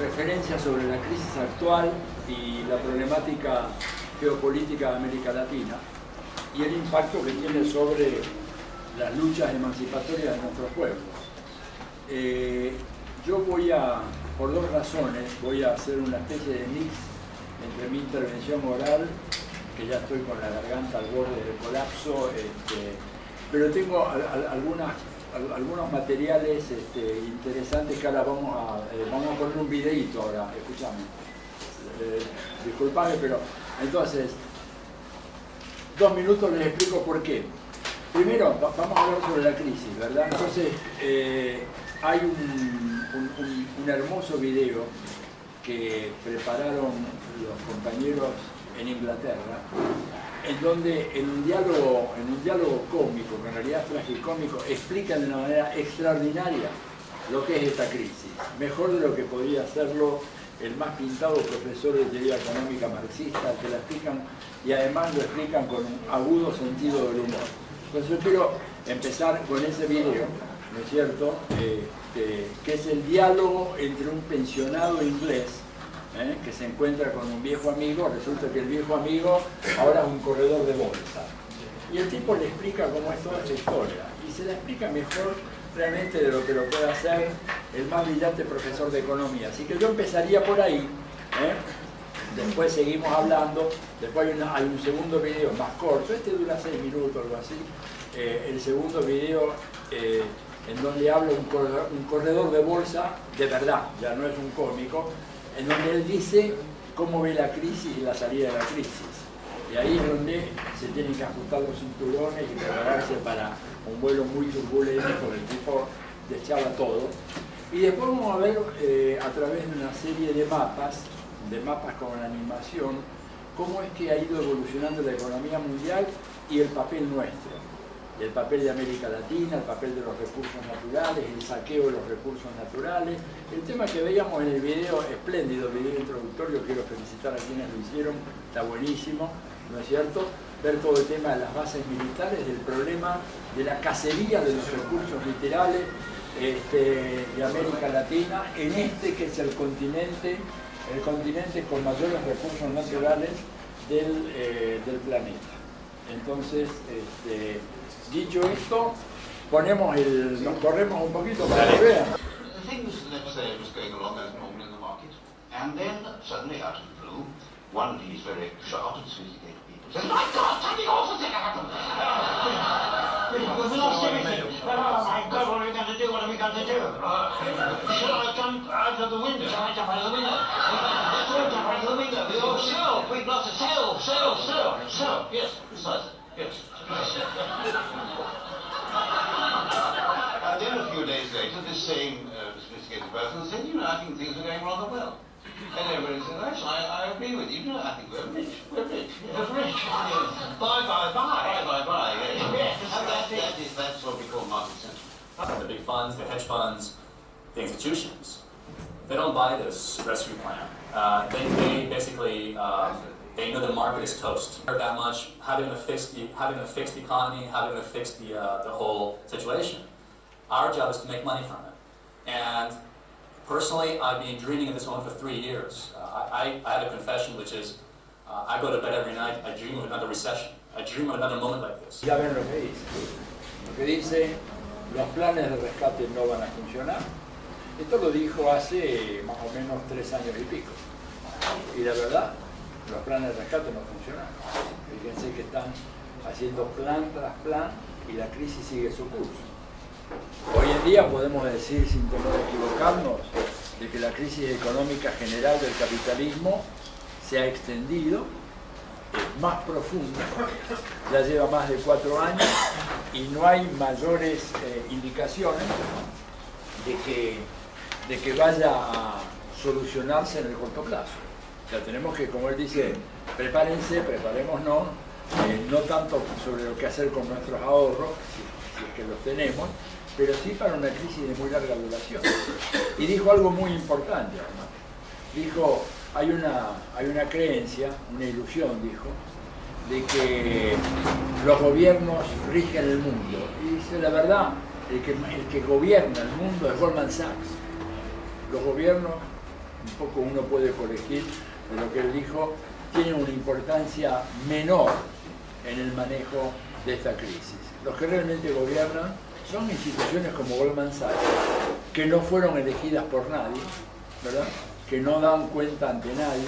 referencias sobre la crisis actual y la problemática geopolítica de América Latina y el impacto que tiene sobre las luchas emancipatorias de nuestros pueblos. Yo voy a, por dos razones, voy a hacer una especie de mix entre mi intervención oral, que ya estoy con la garganta al borde del colapso, pero tengo algunos materiales interesantes que ahora vamos a poner un videíto ahora, escuchame. Disculpame, pero entonces, 2 minutos les explico por qué. Primero, vamos a hablar sobre la crisis, ¿verdad? Entonces, hay un hermoso video que prepararon los compañeros en Inglaterra, en donde en un diálogo cómico, que en realidad es tragicómico, explican de una manera extraordinaria lo que es esta crisis, mejor de lo que podría hacerlo el más pintado profesor de teoría económica marxista, que la explican y además lo explican con un agudo sentido del humor. Entonces yo quiero empezar con ese video, ¿no es cierto?, que es el diálogo entre un pensionado inglés que se encuentra con un viejo amigo. Resulta que el viejo amigo ahora es un corredor de bolsa. Y el tipo le explica cómo es toda esta historia. Y se la explica mejor realmente de lo que lo puede hacer el más brillante profesor de economía. Así que yo empezaría por ahí. Después seguimos hablando. Después hay un segundo video más corto. Este dura 6 minutos, algo así. El segundo video en donde habla un corredor de bolsa de verdad, ya no es un cómico, en donde él dice cómo ve la crisis y la salida de la crisis. Y ahí es donde se tienen que ajustar los cinturones y prepararse para un vuelo muy turbulento, porque el tipo deschaba todo. Y después vamos a ver a través de una serie de mapas con animación, cómo es que ha ido evolucionando la economía mundial y el papel nuestro. El papel de América Latina, el papel de los recursos naturales, el saqueo de los recursos naturales. El tema que veíamos en el video, espléndido video introductorio, quiero felicitar a quienes lo hicieron, está buenísimo, ¿no es cierto? Ver todo el tema de las bases militares, del problema de la cacería de los recursos literales de América Latina, en que es el continente con mayores recursos naturales del planeta. Entonces, dicho esto, nos corremos un poquito para que vean. Things, let's say, was going along as normal in the market, and then suddenly out of the blue, one of these very sharp and sophisticated people says, "My God, something awful thing happened! We've lost everything! Oh my God, what are we going to do? What are we going to do? Shall I jump out of the window? Shall I jump out of the window? Let's all jump out of the window! Oh, sail! We've lost a sail! Sail! Yes, precisely. Yes. And then a few days later, this same sophisticated person said, you know, I think things are going rather well. And everybody said, actually, I agree with you. You know, I think we're rich. We're rich. We're rich. Bye. Yes. And that's what we call market sentiment. The big funds, the hedge funds, the institutions, they don't buy this rescue plan. They basically they know the market is toast. That much, having a fixed economy, having to fix the whole situation. Our job is to make money from it. And personally, I've been dreaming of this moment for 3 years. I have a confession, which is, I go to bed every night, I dream of another recession. I dream of another moment like this. Ya ven lo que dice. Lo que dice, los planes de rescate no van a funcionar. Esto lo dijo hace más o menos 3 años y pico. Y la verdad, los planes de rescate no funcionan. Fíjense que están haciendo plan tras plan y la crisis sigue su curso. Hoy en día podemos decir, sin temor a equivocarnos, de que la crisis económica general del capitalismo se ha extendido, es más profunda, ya lleva más de 4 años y no hay mayores indicaciones de que vaya a solucionarse en el corto plazo. O sea, tenemos que, como él dice, preparémonos, no tanto sobre lo que hacer con nuestros ahorros, si es que los tenemos, pero sí para una crisis de muy larga duración. Y dijo algo muy importante, además. Dijo, hay una creencia, una ilusión, dijo, de que los gobiernos rigen el mundo. Y dice, la verdad, el que gobierna el mundo es Goldman Sachs. Los gobiernos un poco uno puede colegir de lo que él dijo, tienen una importancia menor en el manejo de esta crisis. Los que realmente gobiernan son instituciones como Goldman Sachs, que no fueron elegidas por nadie, ¿verdad? Que no dan cuenta ante nadie,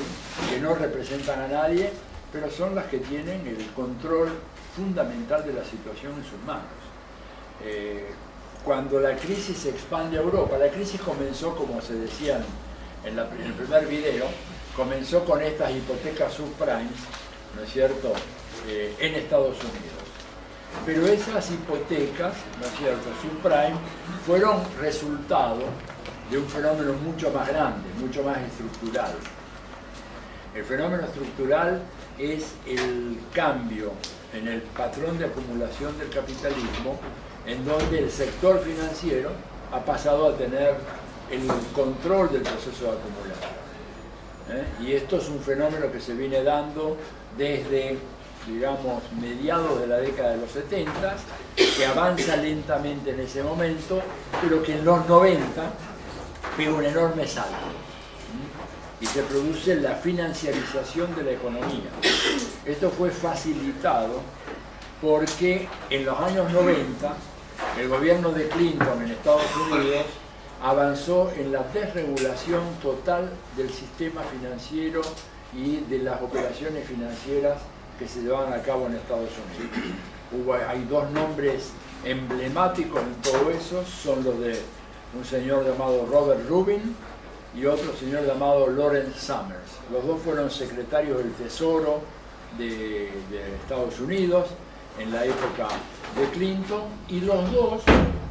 que no representan a nadie, pero son las que tienen el control fundamental de la situación en sus manos. Cuando la crisis se expande a Europa, la crisis comenzó, como se decía en el primer video, comenzó con estas hipotecas subprimes, ¿no es cierto?, en Estados Unidos. Pero esas hipotecas, ¿no es cierto?, subprime, fueron resultado de un fenómeno mucho más grande, mucho más estructural. El fenómeno estructural es el cambio en el patrón de acumulación del capitalismo, en donde el sector financiero ha pasado a tener el control del proceso de acumulación. Y esto es un fenómeno que se viene dando desde, digamos, mediados de la década de los 70, que avanza lentamente en ese momento, pero que en los 90 pega un enorme salto y se produce la financiarización de la economía. Esto fue facilitado porque en los años 90 el gobierno de Clinton en Estados Unidos avanzó en la desregulación total del sistema financiero y de las operaciones financieras que se llevaban a cabo en Estados Unidos. Hay dos nombres emblemáticos en todo eso, son los de un señor llamado Robert Rubin y otro señor llamado Lawrence Summers. Los dos fueron secretarios del Tesoro de Estados Unidos en la época de Clinton, y los dos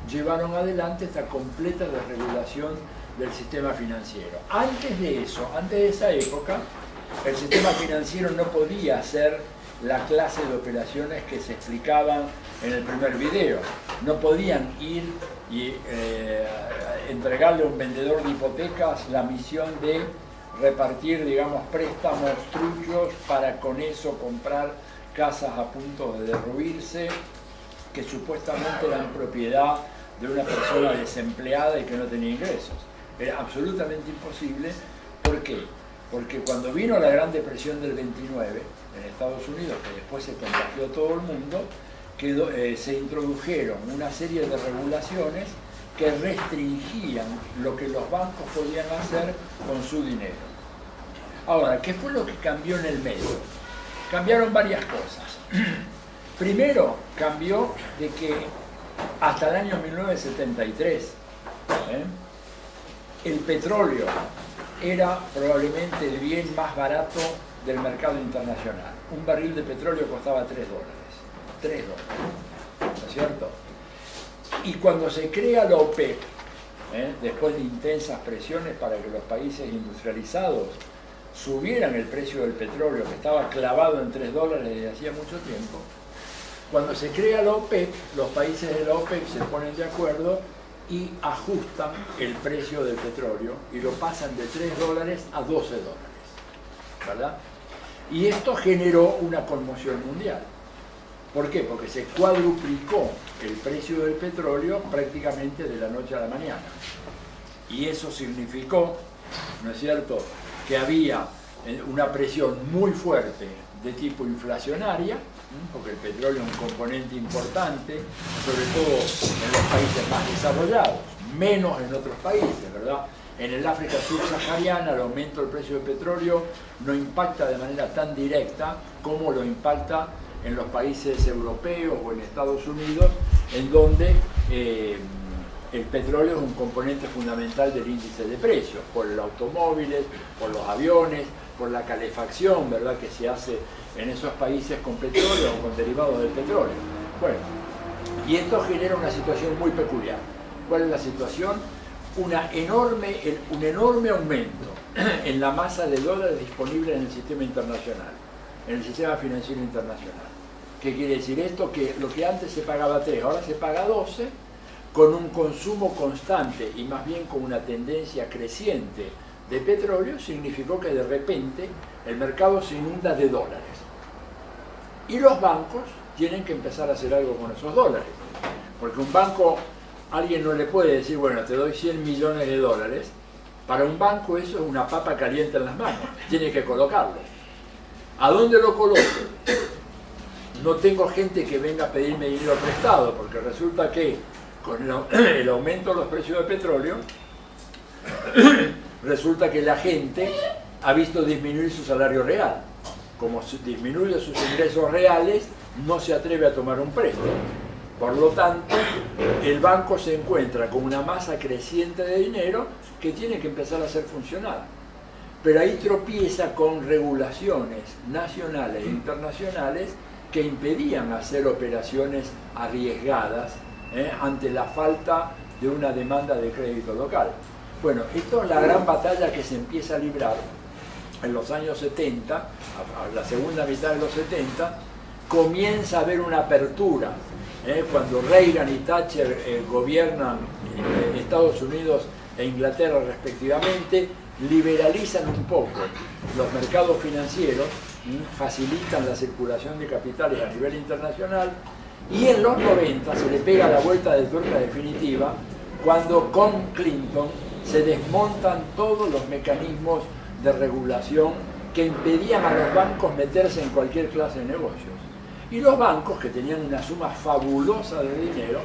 llevaron adelante esta completa desregulación del sistema financiero. Antes de eso, antes de esa época, el sistema financiero no podía hacer la clase de operaciones que se explicaban en el primer video. No podían ir y entregarle a un vendedor de hipotecas la misión de repartir, digamos, préstamos truchos para con eso comprar casas a punto de derruirse, que supuestamente eran propiedad de una persona desempleada y que no tenía ingresos. Era absolutamente imposible. ¿Por qué? Porque cuando vino la Gran Depresión del 29 en Estados Unidos, que después se contagió a todo el mundo, se introdujeron una serie de regulaciones que restringían lo que los bancos podían hacer con su dinero. Ahora, ¿qué fue lo que cambió en el medio? Cambiaron varias cosas. Primero, cambió de que hasta el año 1973 el petróleo era probablemente el bien más barato del mercado internacional. Un barril de petróleo costaba $3. $3, ¿no es cierto? Y cuando se crea la OPEP, después de intensas presiones para que los países industrializados subieran el precio del petróleo, que estaba clavado en $3 desde hacía mucho tiempo, cuando se crea la OPEP, los países de la OPEP se ponen de acuerdo y ajustan el precio del petróleo y lo pasan de $3 a $12, ¿verdad? Y esto generó una conmoción mundial. ¿Por qué? Porque se cuadruplicó el precio del petróleo prácticamente de la noche a la mañana. Y eso significó, ¿no es cierto?, que había una presión muy fuerte de tipo inflacionaria, porque el petróleo es un componente importante, sobre todo en los países más desarrollados, menos en otros países, ¿verdad? En el África subsahariana el aumento del precio del petróleo no impacta de manera tan directa como lo impacta en los países europeos o en Estados Unidos, en donde el petróleo es un componente fundamental del índice de precios, por los automóviles, por los aviones, por la calefacción, ¿verdad?, que se hace en esos países con petróleo o con derivados del petróleo. Bueno, y esto genera una situación muy peculiar. ¿Cuál es la situación? Un enorme aumento en la masa de dólares disponible en el sistema internacional, en el sistema financiero internacional. ¿Qué quiere decir esto? Que lo que antes se pagaba 3, ahora se paga 12, con un consumo constante y más bien con una tendencia creciente de petróleo, significó que de repente el mercado se inunda de dólares. Y los bancos tienen que empezar a hacer algo con esos dólares. Porque un banco, alguien no le puede decir, bueno, te doy 100 millones de dólares Para un banco eso es una papa caliente en las manos, tiene que colocarlo. ¿A dónde lo coloco? No tengo gente que venga a pedirme dinero prestado, porque resulta que con el aumento de los precios del petróleo, resulta que la gente ha visto disminuir su salario real. Como disminuye sus ingresos reales, no se atreve a tomar un préstamo. Por lo tanto, el banco se encuentra con una masa creciente de dinero que tiene que empezar a ser funcional. Pero ahí tropieza con regulaciones nacionales e internacionales que impedían hacer operaciones arriesgadas ante la falta de una demanda de crédito local. Bueno, esto es la gran batalla que se empieza a librar en los años 70, a la segunda mitad de los 70, comienza a haber una apertura. Cuando Reagan y Thatcher gobiernan Estados Unidos e Inglaterra respectivamente, liberalizan un poco los mercados financieros, facilitan la circulación de capitales a nivel internacional, y en los 90 se le pega la vuelta de tuerca definitiva cuando con Clinton se desmontan todos los mecanismos de regulación que impedían a los bancos meterse en cualquier clase de negocios. Y los bancos, que tenían una suma fabulosa de dinero,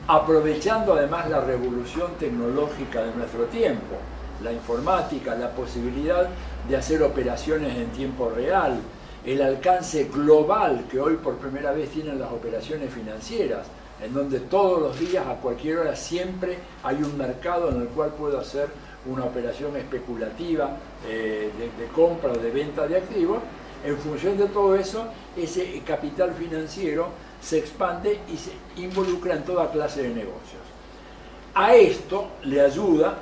aprovechando además la revolución tecnológica de nuestro tiempo, la informática, la posibilidad de hacer operaciones en tiempo real, el alcance global que hoy por primera vez tienen las operaciones financieras, en donde todos los días, a cualquier hora, siempre hay un mercado en el cual puedo hacer una operación especulativa de compra o de venta de activos. En función de todo eso, ese capital financiero se expande y se involucra en toda clase de negocios. A esto le ayuda,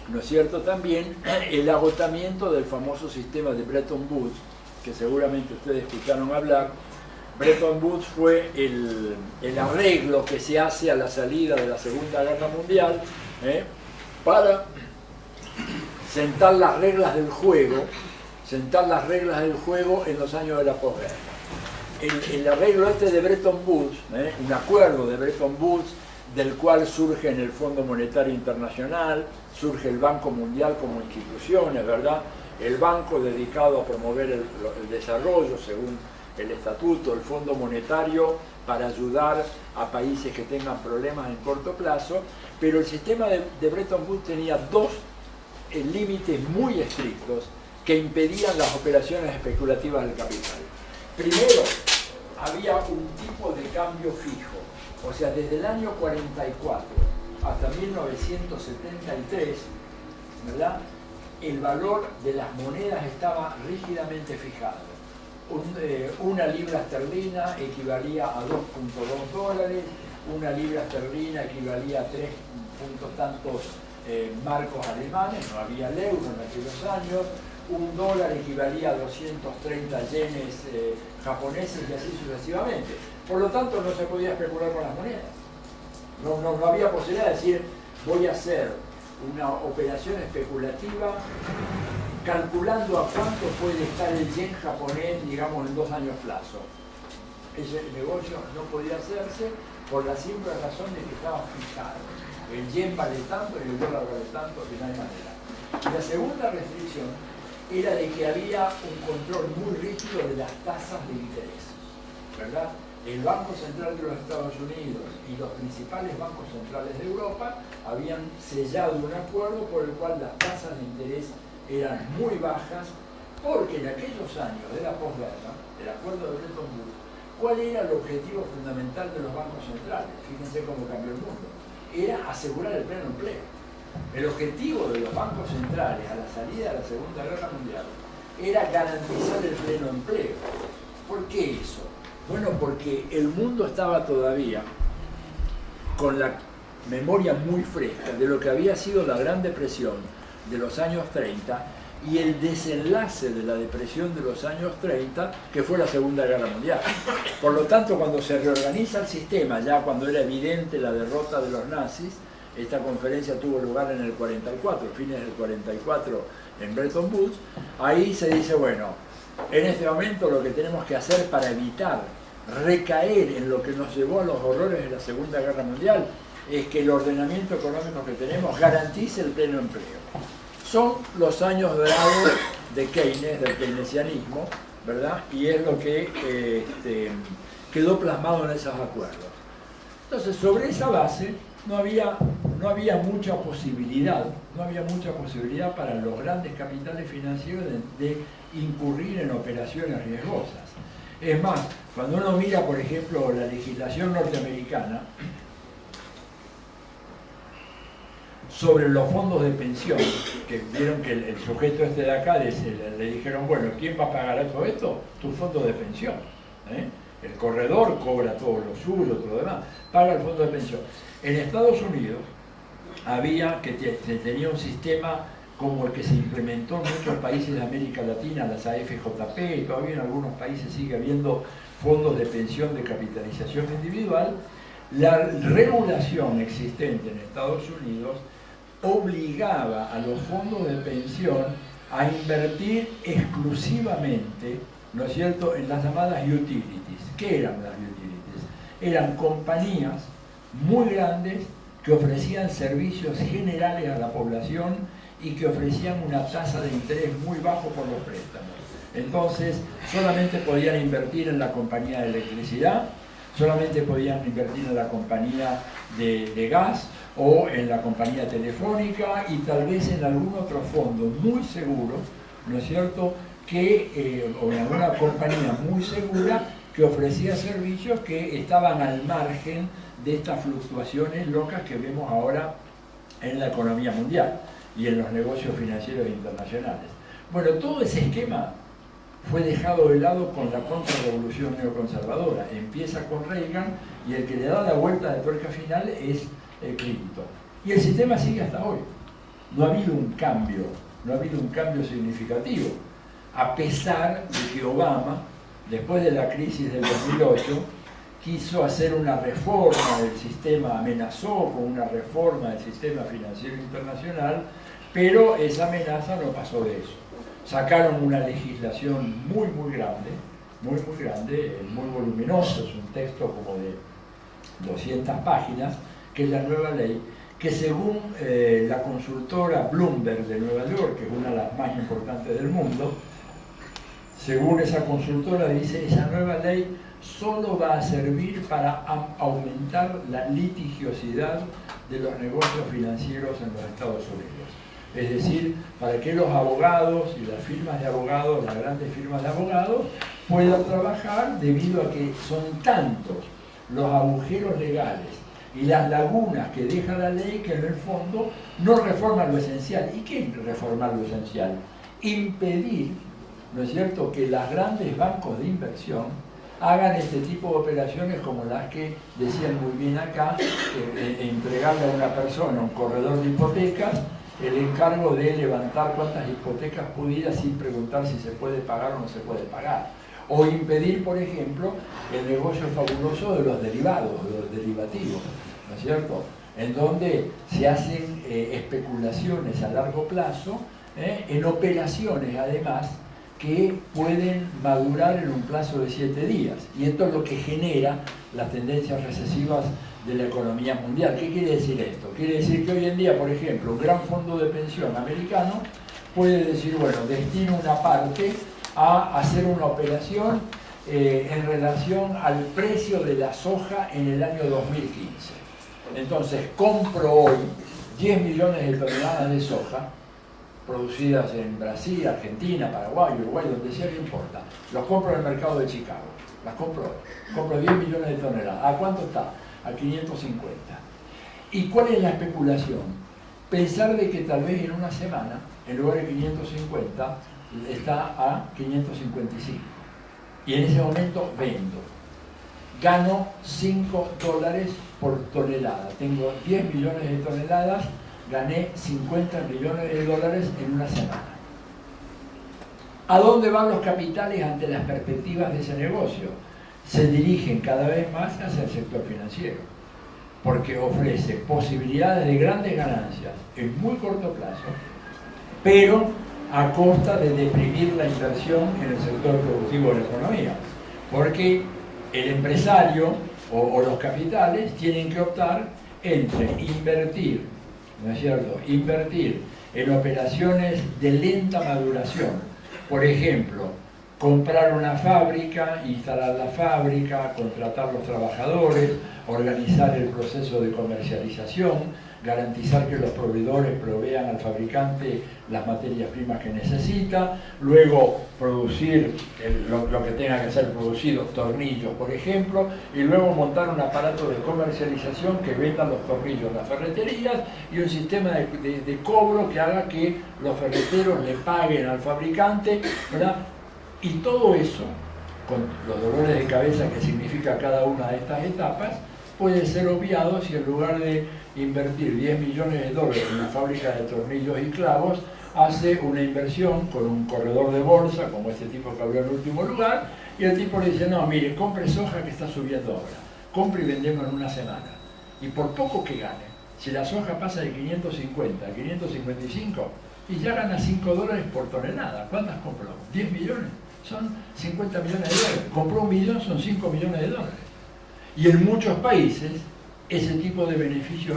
¿no es cierto?, también el agotamiento del famoso sistema de Bretton Woods, que seguramente ustedes escucharon hablar. Bretton Woods fue el arreglo que se hace a la salida de la Segunda Guerra Mundial para sentar las reglas del juego, en los años de la posguerra. El arreglo este de Bretton Woods, un acuerdo de Bretton Woods, del cual surge en el Fondo Monetario Internacional, surge el Banco Mundial como instituciones, ¿verdad? El banco dedicado a promover el desarrollo según el estatuto, el Fondo Monetario para ayudar a países que tengan problemas en corto plazo, pero el sistema de Bretton Woods tenía dos límites muy estrictos que impedían las operaciones especulativas del capital. Primero, había un tipo de cambio fijo, o sea, desde el año 44 hasta 1973, ¿verdad?, el valor de las monedas estaba rígidamente fijado. Una libra esterlina equivalía a 2.2 dólares, una libra esterlina equivalía a 3 puntos tantos marcos alemanes, no había el euro en aquellos años, un dólar equivalía a 230 yenes japoneses y así sucesivamente. Por lo tanto, no se podía especular con las monedas. No había posibilidad de decir, voy a hacer una operación especulativa calculando a cuánto puede estar el yen japonés, digamos, en 2 años plazo. Ese negocio no podía hacerse por la simple razón de que estaba fijado. El yen vale tanto y el dólar vale tanto, y no hay manera. Y la segunda restricción era de que había un control muy rígido de las tasas de interés, ¿verdad? El Banco Central de los Estados Unidos y los principales bancos centrales de Europa habían sellado un acuerdo por el cual las tasas de interés eran muy bajas, porque en aquellos años de la posguerra, el acuerdo de Bretton Woods, ¿cuál era el objetivo fundamental de los bancos centrales? Fíjense cómo cambió el mundo. Era asegurar el pleno empleo. El objetivo de los bancos centrales a la salida de la Segunda Guerra Mundial era garantizar el pleno empleo. ¿Por qué eso? Bueno, porque el mundo estaba todavía con la memoria muy fresca de lo que había sido la Gran Depresión de los años 30 y el desenlace de la depresión de los años 30, que fue la Segunda Guerra Mundial. Por lo tanto, cuando se reorganiza el sistema, ya cuando era evidente la derrota de los nazis, esta conferencia tuvo lugar en el 44, fines del 44 en Bretton Woods, ahí se dice, bueno, en este momento lo que tenemos que hacer para evitar recaer en lo que nos llevó a los horrores de la Segunda Guerra Mundial es que el ordenamiento económico que tenemos garantice el pleno empleo. Son los años dorados de Keynes, del keynesianismo, ¿verdad? Y es lo que quedó plasmado en esos acuerdos. Entonces, sobre esa base no había mucha posibilidad para los grandes capitales financieros de incurrir en operaciones riesgosas. Es más, cuando uno mira, por ejemplo, la legislación norteamericana sobre los fondos de pensión, que vieron que el sujeto este de acá le dijeron, bueno, ¿quién va a pagar todo esto? Tu fondo de pensión. El corredor cobra todo lo suyo, todo lo demás, paga el fondo de pensión. En Estados Unidos se tenía un sistema como el que se implementó en muchos países de América Latina, las AFJP, y todavía en algunos países sigue habiendo fondos de pensión de capitalización individual. La regulación existente en Estados Unidos obligaba a los fondos de pensión a invertir exclusivamente, ¿no es cierto?, en las llamadas utilities. ¿Qué eran las utilities? Eran compañías muy grandes que ofrecían servicios generales a la población y que ofrecían una tasa de interés muy bajo por los préstamos. Entonces, solamente podían invertir en la compañía de electricidad, solamente podían invertir en la compañía de gas o en la compañía telefónica y tal vez en algún otro fondo muy seguro, ¿no es cierto?, o en alguna compañía muy segura que ofrecía servicios que estaban al margen de estas fluctuaciones locas que vemos ahora en la economía mundial y en los negocios financieros internacionales. Bueno, todo ese esquema fue dejado de lado con la contrarrevolución neoconservadora. Empieza con Reagan y el que le da la vuelta de tuerca final es Clinton. Y el sistema sigue hasta hoy. No ha habido un cambio significativo, a pesar de que Obama, después de la crisis del 2008, quiso hacer una reforma del sistema, amenazó con una reforma del sistema financiero internacional, pero esa amenaza no pasó de eso. Sacaron una legislación muy grande, muy voluminosa, es un texto como de 200 páginas, que es la nueva ley, que según la consultora Bloomberg de Nueva York, que es una de las más importantes del mundo, según esa consultora dice, esa nueva ley solo va a servir para aumentar la litigiosidad de los negocios financieros en los Estados Unidos. Es decir, para que los abogados y las firmas de abogados, las grandes firmas de abogados, puedan trabajar debido a que son tantos los agujeros legales y las lagunas que deja la ley que en el fondo no reforman lo esencial. ¿Y qué es reformar lo esencial? Impedir, ¿no es cierto?, que los grandes bancos de inversión hagan este tipo de operaciones como las que decían muy bien acá, entregarle a una persona, un corredor de hipotecas, el encargo de levantar cuantas hipotecas pudiera sin preguntar si se puede pagar o no se puede pagar. O impedir, por ejemplo, el negocio fabuloso de los derivados, de los derivativos, ¿no es cierto?, en donde se hacen especulaciones a largo plazo, en operaciones además que pueden madurar en un plazo de 7 días. Y esto es lo que genera las tendencias recesivas de la economía mundial. ¿Qué quiere decir esto? Quiere decir que hoy en día, por ejemplo, un gran fondo de pensión americano puede decir, bueno, destino una parte a hacer una operación en relación al precio de la soja en el año 2015. Entonces, compro hoy 10 millones de toneladas de soja, producidas en Brasil, Argentina, Paraguay, Uruguay, donde sea, no importa. Los compro en el mercado de Chicago. Las compro hoy. Compro 10 millones de toneladas. ¿A cuánto está? A 550. ¿Y cuál es la especulación? Pensar de que tal vez en una semana, en lugar de 550, está a 555. Y en ese momento vendo. Gano $5 por tonelada. Tengo 10 millones de toneladas, gané 50 millones de dólares en una semana. ¿A dónde van los capitales ante las perspectivas de ese negocio? Se dirigen cada vez más hacia el sector financiero, porque ofrece posibilidades de grandes ganancias en muy corto plazo, pero a costa de deprimir la inversión en el sector productivo de la economía, porque el empresario o los capitales tienen que optar entre invertir, ¿no es cierto?, invertir en operaciones de lenta maduración, por ejemplo, comprar una fábrica, instalar la fábrica, contratar los trabajadores, organizar el proceso de comercialización, garantizar que los proveedores provean al fabricante las materias primas que necesita, luego producir lo que tenga que ser producido, tornillos por ejemplo, y luego montar un aparato de comercialización que venda los tornillos en las ferreterías y un sistema de cobro que haga que los ferreteros le paguen al fabricante, ¿verdad? Y todo eso, con los dolores de cabeza que significa cada una de estas etapas, puede ser obviado si en lugar de invertir 10 millones de dólares en una fábrica de tornillos y clavos, hace una inversión con un corredor de bolsa, como este tipo que habló en último lugar, y el tipo le dice, no, mire, compre soja que está subiendo ahora, compre y vendemos en una semana. Y por poco que gane, si la soja pasa de 550 a 555, y ya gana 5 dólares por tonelada, ¿cuántas compró? ¿10 millones? Son 50 millones de dólares. Compró 1 millón, son 5 millones de dólares. Y en muchos países ese tipo de beneficio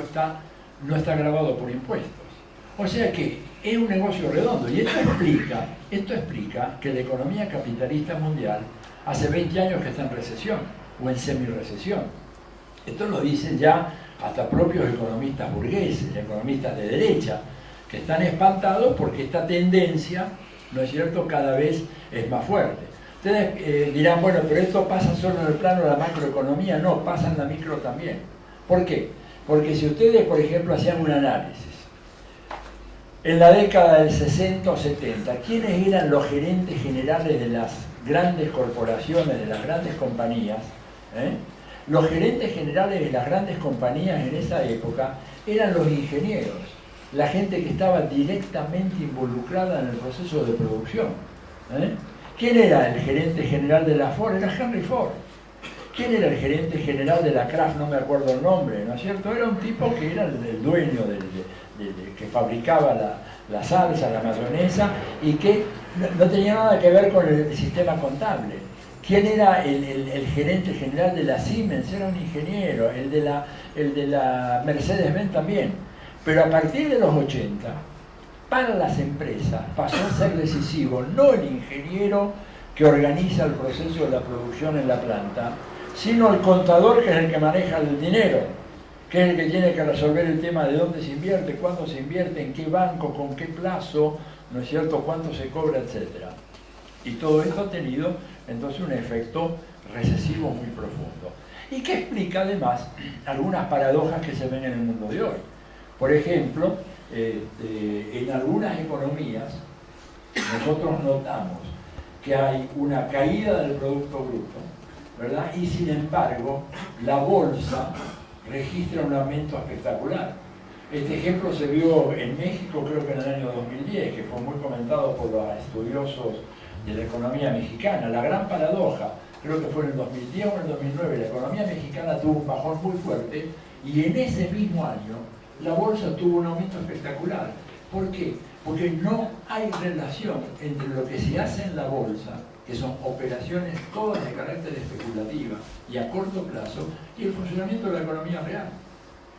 no está grabado por impuestos. O sea que es un negocio redondo. Y esto explica que la economía capitalista mundial hace 20 años que está en recesión o en semi-recesión. Esto lo dicen ya hasta propios economistas burgueses, economistas de derecha, que están espantados porque esta tendencia, ¿no es cierto?, cada vez es más fuerte. Ustedes dirán, bueno, pero esto pasa solo en el plano de la macroeconomía. No, pasa en la micro también. ¿Por qué? Porque si ustedes, por ejemplo, hacían un análisis, en la década del 60 o 70, ¿quiénes eran los gerentes generales de las grandes corporaciones, de las grandes compañías? Los gerentes generales de las grandes compañías en esa época eran los ingenieros, la gente que estaba directamente involucrada en el proceso de producción. ¿Quién era el gerente general de la Ford? Era Henry Ford. ¿Quién era el gerente general de la Kraft? No me acuerdo el nombre, ¿no es cierto? Era un tipo que era el dueño que fabricaba la salsa, la mayonesa, y que no tenía nada que ver con el sistema contable. ¿Quién era el gerente general de la Siemens? Era un ingeniero. El de la Mercedes-Benz también. Pero a partir de los 80, para las empresas pasó a ser decisivo no el ingeniero que organiza el proceso de la producción en la planta, sino el contador, que es el que maneja el dinero, que es el que tiene que resolver el tema de dónde se invierte, cuándo se invierte, en qué banco, con qué plazo, ¿no es cierto?, cuánto se cobra, etc. Y todo esto ha tenido entonces un efecto recesivo muy profundo. Y que explica además algunas paradojas que se ven en el mundo de hoy. Por ejemplo, en algunas economías nosotros notamos que hay una caída del Producto Bruto, ¿verdad? Y sin embargo, la bolsa registra un aumento espectacular. Este ejemplo se vio en México, creo que en el año 2010, que fue muy comentado por los estudiosos de la economía mexicana. La gran paradoja, creo que fue en el 2010 o en el 2009, la economía mexicana tuvo un bajón muy fuerte y en ese mismo año la bolsa tuvo un aumento espectacular. ¿Por qué? Porque no hay relación entre lo que se hace en la bolsa, que son operaciones todas de carácter especulativa y a corto plazo, y el funcionamiento de la economía real.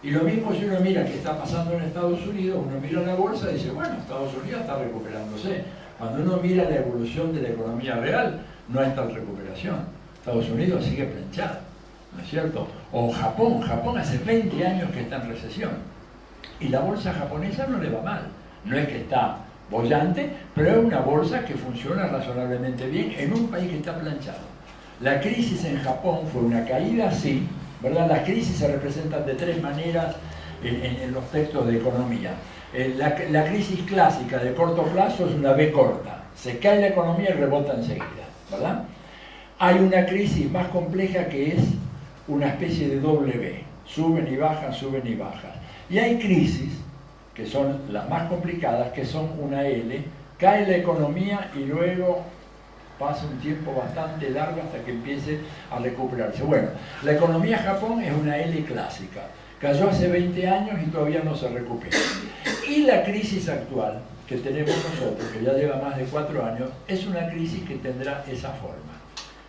Y lo mismo si uno mira qué está pasando en Estados Unidos, uno mira la bolsa y dice, bueno, Estados Unidos está recuperándose. Cuando uno mira la evolución de la economía real, no hay tal recuperación. Estados Unidos sigue planchado, ¿no es cierto? O Japón hace 20 años que está en recesión. Y la bolsa japonesa no le va mal. No es que está bollante, pero es una bolsa que funciona razonablemente bien en un país que está planchado. La crisis en Japón fue una caída así, ¿verdad? Las crisis se representan de tres maneras en los textos de economía. La crisis clásica de corto plazo es una V corta. Se cae la economía y rebota enseguida, ¿verdad? Hay una crisis más compleja que es una especie de doble V. Suben y bajan, suben y bajan. Y hay crisis, que son las más complicadas, que son una L, cae la economía y luego pasa un tiempo bastante largo hasta que empiece a recuperarse. Bueno, la economía de Japón es una L clásica, cayó hace 20 años y todavía no se recupera. Y la crisis actual que tenemos nosotros, que ya lleva más de 4 años, es una crisis que tendrá esa forma.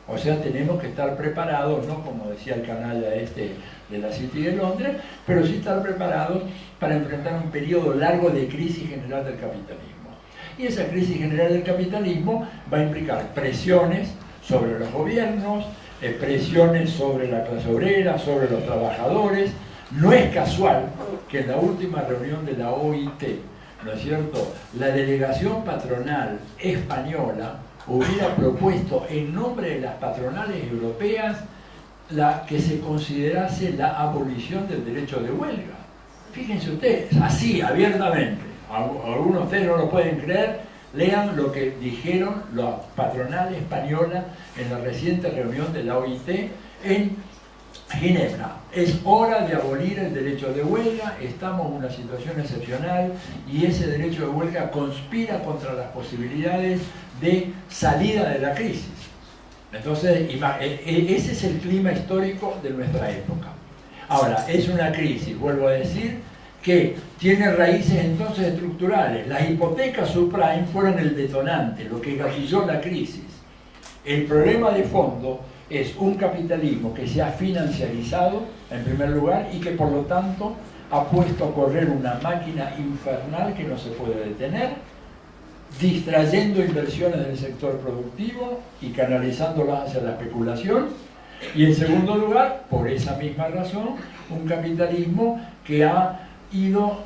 O sea, tenemos que estar preparados, no como decía el canalla este de la City de Londres, pero sí estar preparados para enfrentar un periodo largo de crisis general del capitalismo. Y esa crisis general del capitalismo va a implicar presiones sobre los gobiernos, presiones sobre la clase obrera, sobre los trabajadores. No es casual que en la última reunión de la OIT, ¿no es cierto?, la delegación patronal española hubiera propuesto en nombre de las patronales europeas que se considerase la abolición del derecho de huelga. Fíjense ustedes, así, abiertamente. Algunos de ustedes no lo pueden creer, lean lo que dijeron la patronal española en la reciente reunión de la OIT en Ginebra. Es hora de abolir el derecho de huelga, estamos en una situación excepcional y ese derecho de huelga conspira contra las posibilidades de salida de la crisis. Entonces, ese es el clima histórico de nuestra época. Ahora, es una crisis, vuelvo a decir, que tiene raíces entonces estructurales. Las hipotecas subprime fueron el detonante, lo que gatilló la crisis. El problema de fondo es un capitalismo que se ha financiarizado, en primer lugar, y que por lo tanto ha puesto a correr una máquina infernal que no se puede detener, distrayendo inversiones del sector productivo y canalizándolas hacia la especulación. Y en segundo lugar, por esa misma razón, un capitalismo que ha ido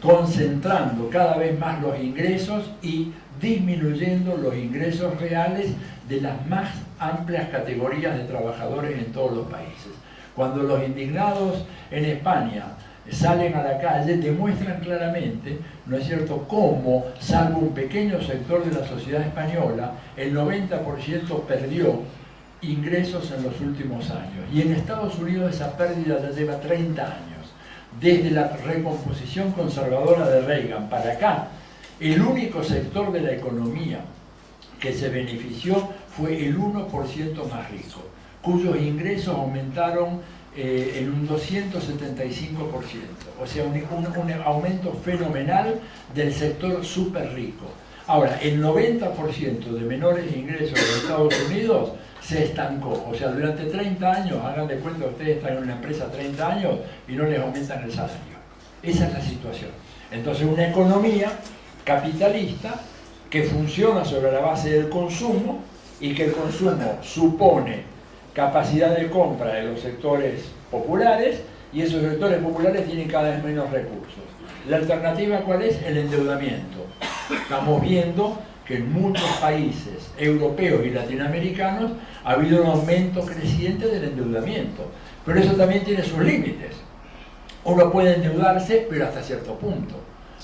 concentrando cada vez más los ingresos y disminuyendo los ingresos reales de las más amplias categorías de trabajadores en todos los países. Cuando los indignados en España salen a la calle, demuestran claramente, ¿no es cierto?, cómo, salvo un pequeño sector de la sociedad española, el 90% perdió ingresos en los últimos años. Y en Estados Unidos esa pérdida ya lleva 30 años. Desde la recomposición conservadora de Reagan para acá, el único sector de la economía que se benefició fue el 1% más rico, cuyos ingresos aumentaron en un 275%, o sea, un aumento fenomenal del sector súper rico. Ahora, el 90% de menores ingresos de Estados Unidos se estancó, o sea, durante 30 años, hagan de cuenta que ustedes están en una empresa 30 años y no les aumentan el salario. Esa es la situación. Entonces, una economía capitalista que funciona sobre la base del consumo y que el consumo supone capacidad de compra de los sectores populares y esos sectores populares tienen cada vez menos recursos. La alternativa, ¿cuál es? El endeudamiento. Estamos viendo que en muchos países europeos y latinoamericanos ha habido un aumento creciente del endeudamiento, pero eso también tiene sus límites. Uno puede endeudarse, pero hasta cierto punto.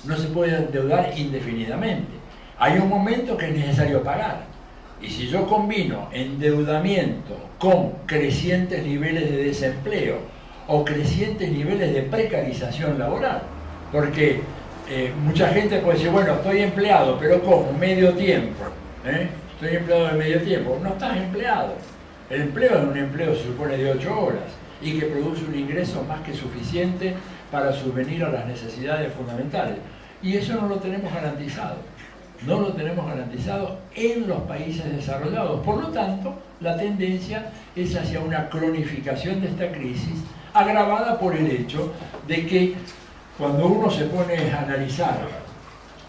No se puede endeudar indefinidamente. Hay un momento que es necesario pagar. Y si yo combino endeudamiento con crecientes niveles de desempleo o crecientes niveles de precarización laboral, porque mucha gente puede decir, bueno, estoy empleado, pero ¿cómo? Medio tiempo. Estoy empleado de medio tiempo. No estás empleado. El empleo es un empleo, se supone, de 8 horas y que produce un ingreso más que suficiente para subvenir a las necesidades fundamentales. Y eso no lo tenemos garantizado. No lo tenemos garantizado en los países desarrollados. Por lo tanto, la tendencia es hacia una cronificación de esta crisis, agravada por el hecho de que cuando uno se pone a analizar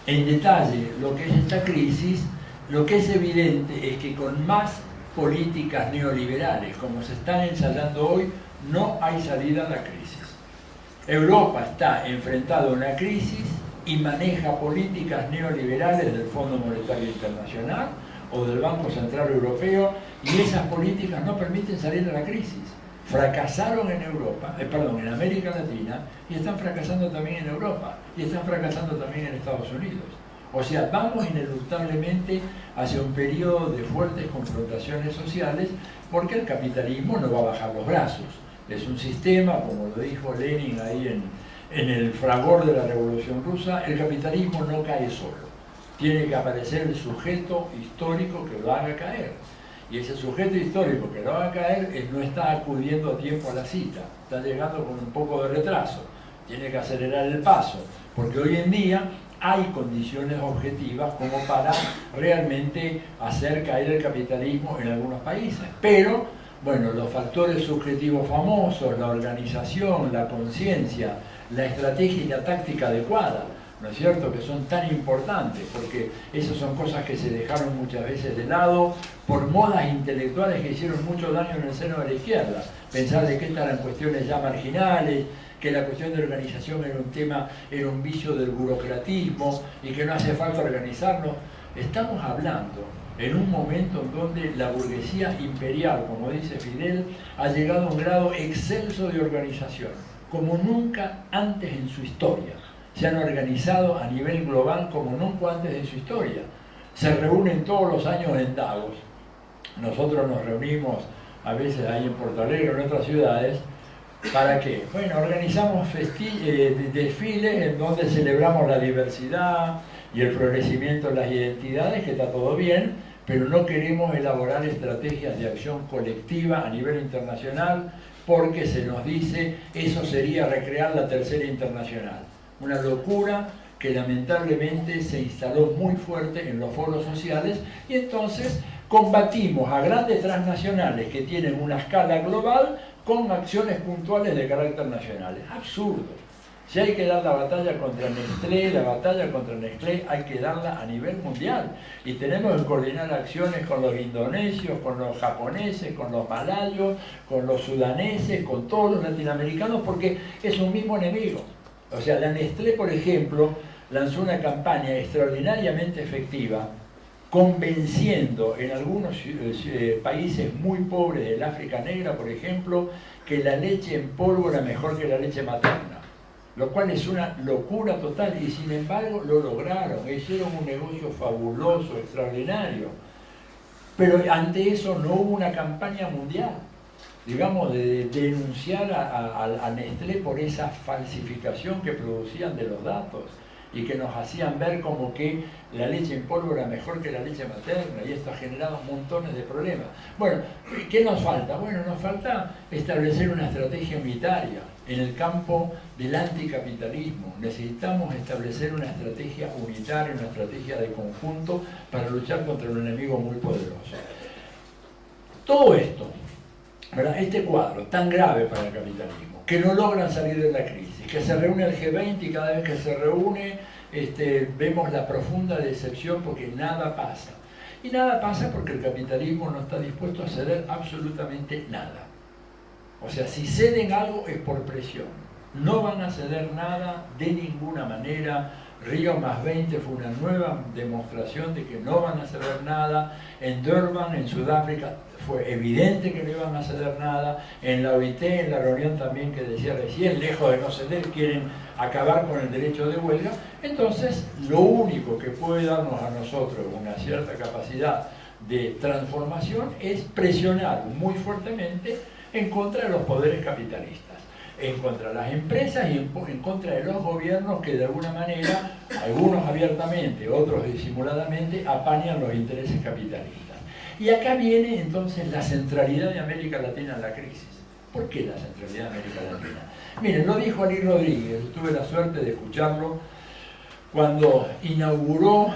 en detalle lo que es esta crisis, lo que es evidente es que con más políticas neoliberales como se están ensayando hoy, no hay salida a la crisis. Europa está enfrentada a una crisis y maneja políticas neoliberales del Fondo Monetario Internacional o del Banco Central Europeo, y esas políticas no permiten salir de la crisis. Fracasaron en en América Latina, y están fracasando también en Europa, y están fracasando también en Estados Unidos. O sea, vamos ineluctablemente hacia un periodo de fuertes confrontaciones sociales, porque el capitalismo no va a bajar los brazos. Es un sistema, como lo dijo Lenin ahí en el fragor de la Revolución Rusa, el capitalismo no cae solo. Tiene que aparecer el sujeto histórico que lo haga caer. Y ese sujeto histórico que lo haga caer no está acudiendo a tiempo a la cita, está llegando con un poco de retraso. Tiene que acelerar el paso, porque hoy en día hay condiciones objetivas como para realmente hacer caer el capitalismo en algunos países. Pero, bueno, los factores subjetivos famosos, la organización, la conciencia, la estrategia y la táctica adecuada, ¿no es cierto?, que son tan importantes, porque esas son cosas que se dejaron muchas veces de lado por modas intelectuales que hicieron mucho daño en el seno de la izquierda. Pensar de que estas eran cuestiones ya marginales, que la cuestión de organización era un tema, era un vicio del burocratismo y que no hace falta organizarnos. Estamos hablando en un momento en donde la burguesía imperial, como dice Fidel, ha llegado a un grado excelso de organización, como nunca antes en su historia. Se han organizado a nivel global como nunca antes en su historia. Se reúnen todos los años en Davos. Nosotros nos reunimos a veces ahí en Porto Alegre o en otras ciudades. ¿Para qué? Bueno, organizamos desfiles en donde celebramos la diversidad y el florecimiento de las identidades, que está todo bien, pero no queremos elaborar estrategias de acción colectiva a nivel internacional porque se nos dice eso sería recrear la Tercera Internacional. Una locura que lamentablemente se instaló muy fuerte en los foros sociales y entonces combatimos a grandes transnacionales que tienen una escala global con acciones puntuales de carácter nacional. Es absurdo. Si hay que dar la batalla contra Nestlé, la batalla contra Nestlé hay que darla a nivel mundial. Y tenemos que coordinar acciones con los indonesios, con los japoneses, con los malayos, con los sudaneses, con todos los latinoamericanos, porque es un mismo enemigo. O sea, la Nestlé, por ejemplo, lanzó una campaña extraordinariamente efectiva, convenciendo en algunos países muy pobres del África Negra, por ejemplo, que la leche en polvo era mejor que la leche materna, lo cual es una locura total, y sin embargo lo lograron, hicieron un negocio fabuloso, extraordinario. Pero ante eso no hubo una campaña mundial, digamos, de denunciar a Nestlé por esa falsificación que producían de los datos y que nos hacían ver como que la leche en polvo era mejor que la leche materna, y esto ha generado montones de problemas. Bueno, ¿qué nos falta? Bueno, nos falta establecer una estrategia unitaria en el campo del anticapitalismo. Necesitamos establecer una estrategia unitaria, una estrategia de conjunto para luchar contra un enemigo muy poderoso. Todo esto, ¿verdad? Este cuadro tan grave para el capitalismo, que no logran salir de la crisis, que se reúne el G20 y cada vez que se reúne vemos la profunda decepción porque nada pasa. Y nada pasa porque el capitalismo no está dispuesto a ceder absolutamente nada. O sea, si ceden algo es por presión. No van a ceder nada de ninguna manera. Río +20 fue una nueva demostración de que no van a ceder nada. En Durban, en Sudáfrica, fue evidente que no iban a ceder nada. En la OIT, en la reunión también que decía recién, lejos de no ceder, quieren acabar con el derecho de huelga. Entonces, lo único que puede darnos a nosotros una cierta capacidad de transformación es presionar muy fuertemente en contra de los poderes capitalistas, en contra de las empresas y en contra de los gobiernos que de alguna manera, algunos abiertamente, otros disimuladamente, apañan los intereses capitalistas. Y acá viene entonces la centralidad de América Latina en la crisis. ¿Por qué la centralidad de América Latina? Miren, lo dijo Ali Rodríguez, tuve la suerte de escucharlo cuando inauguró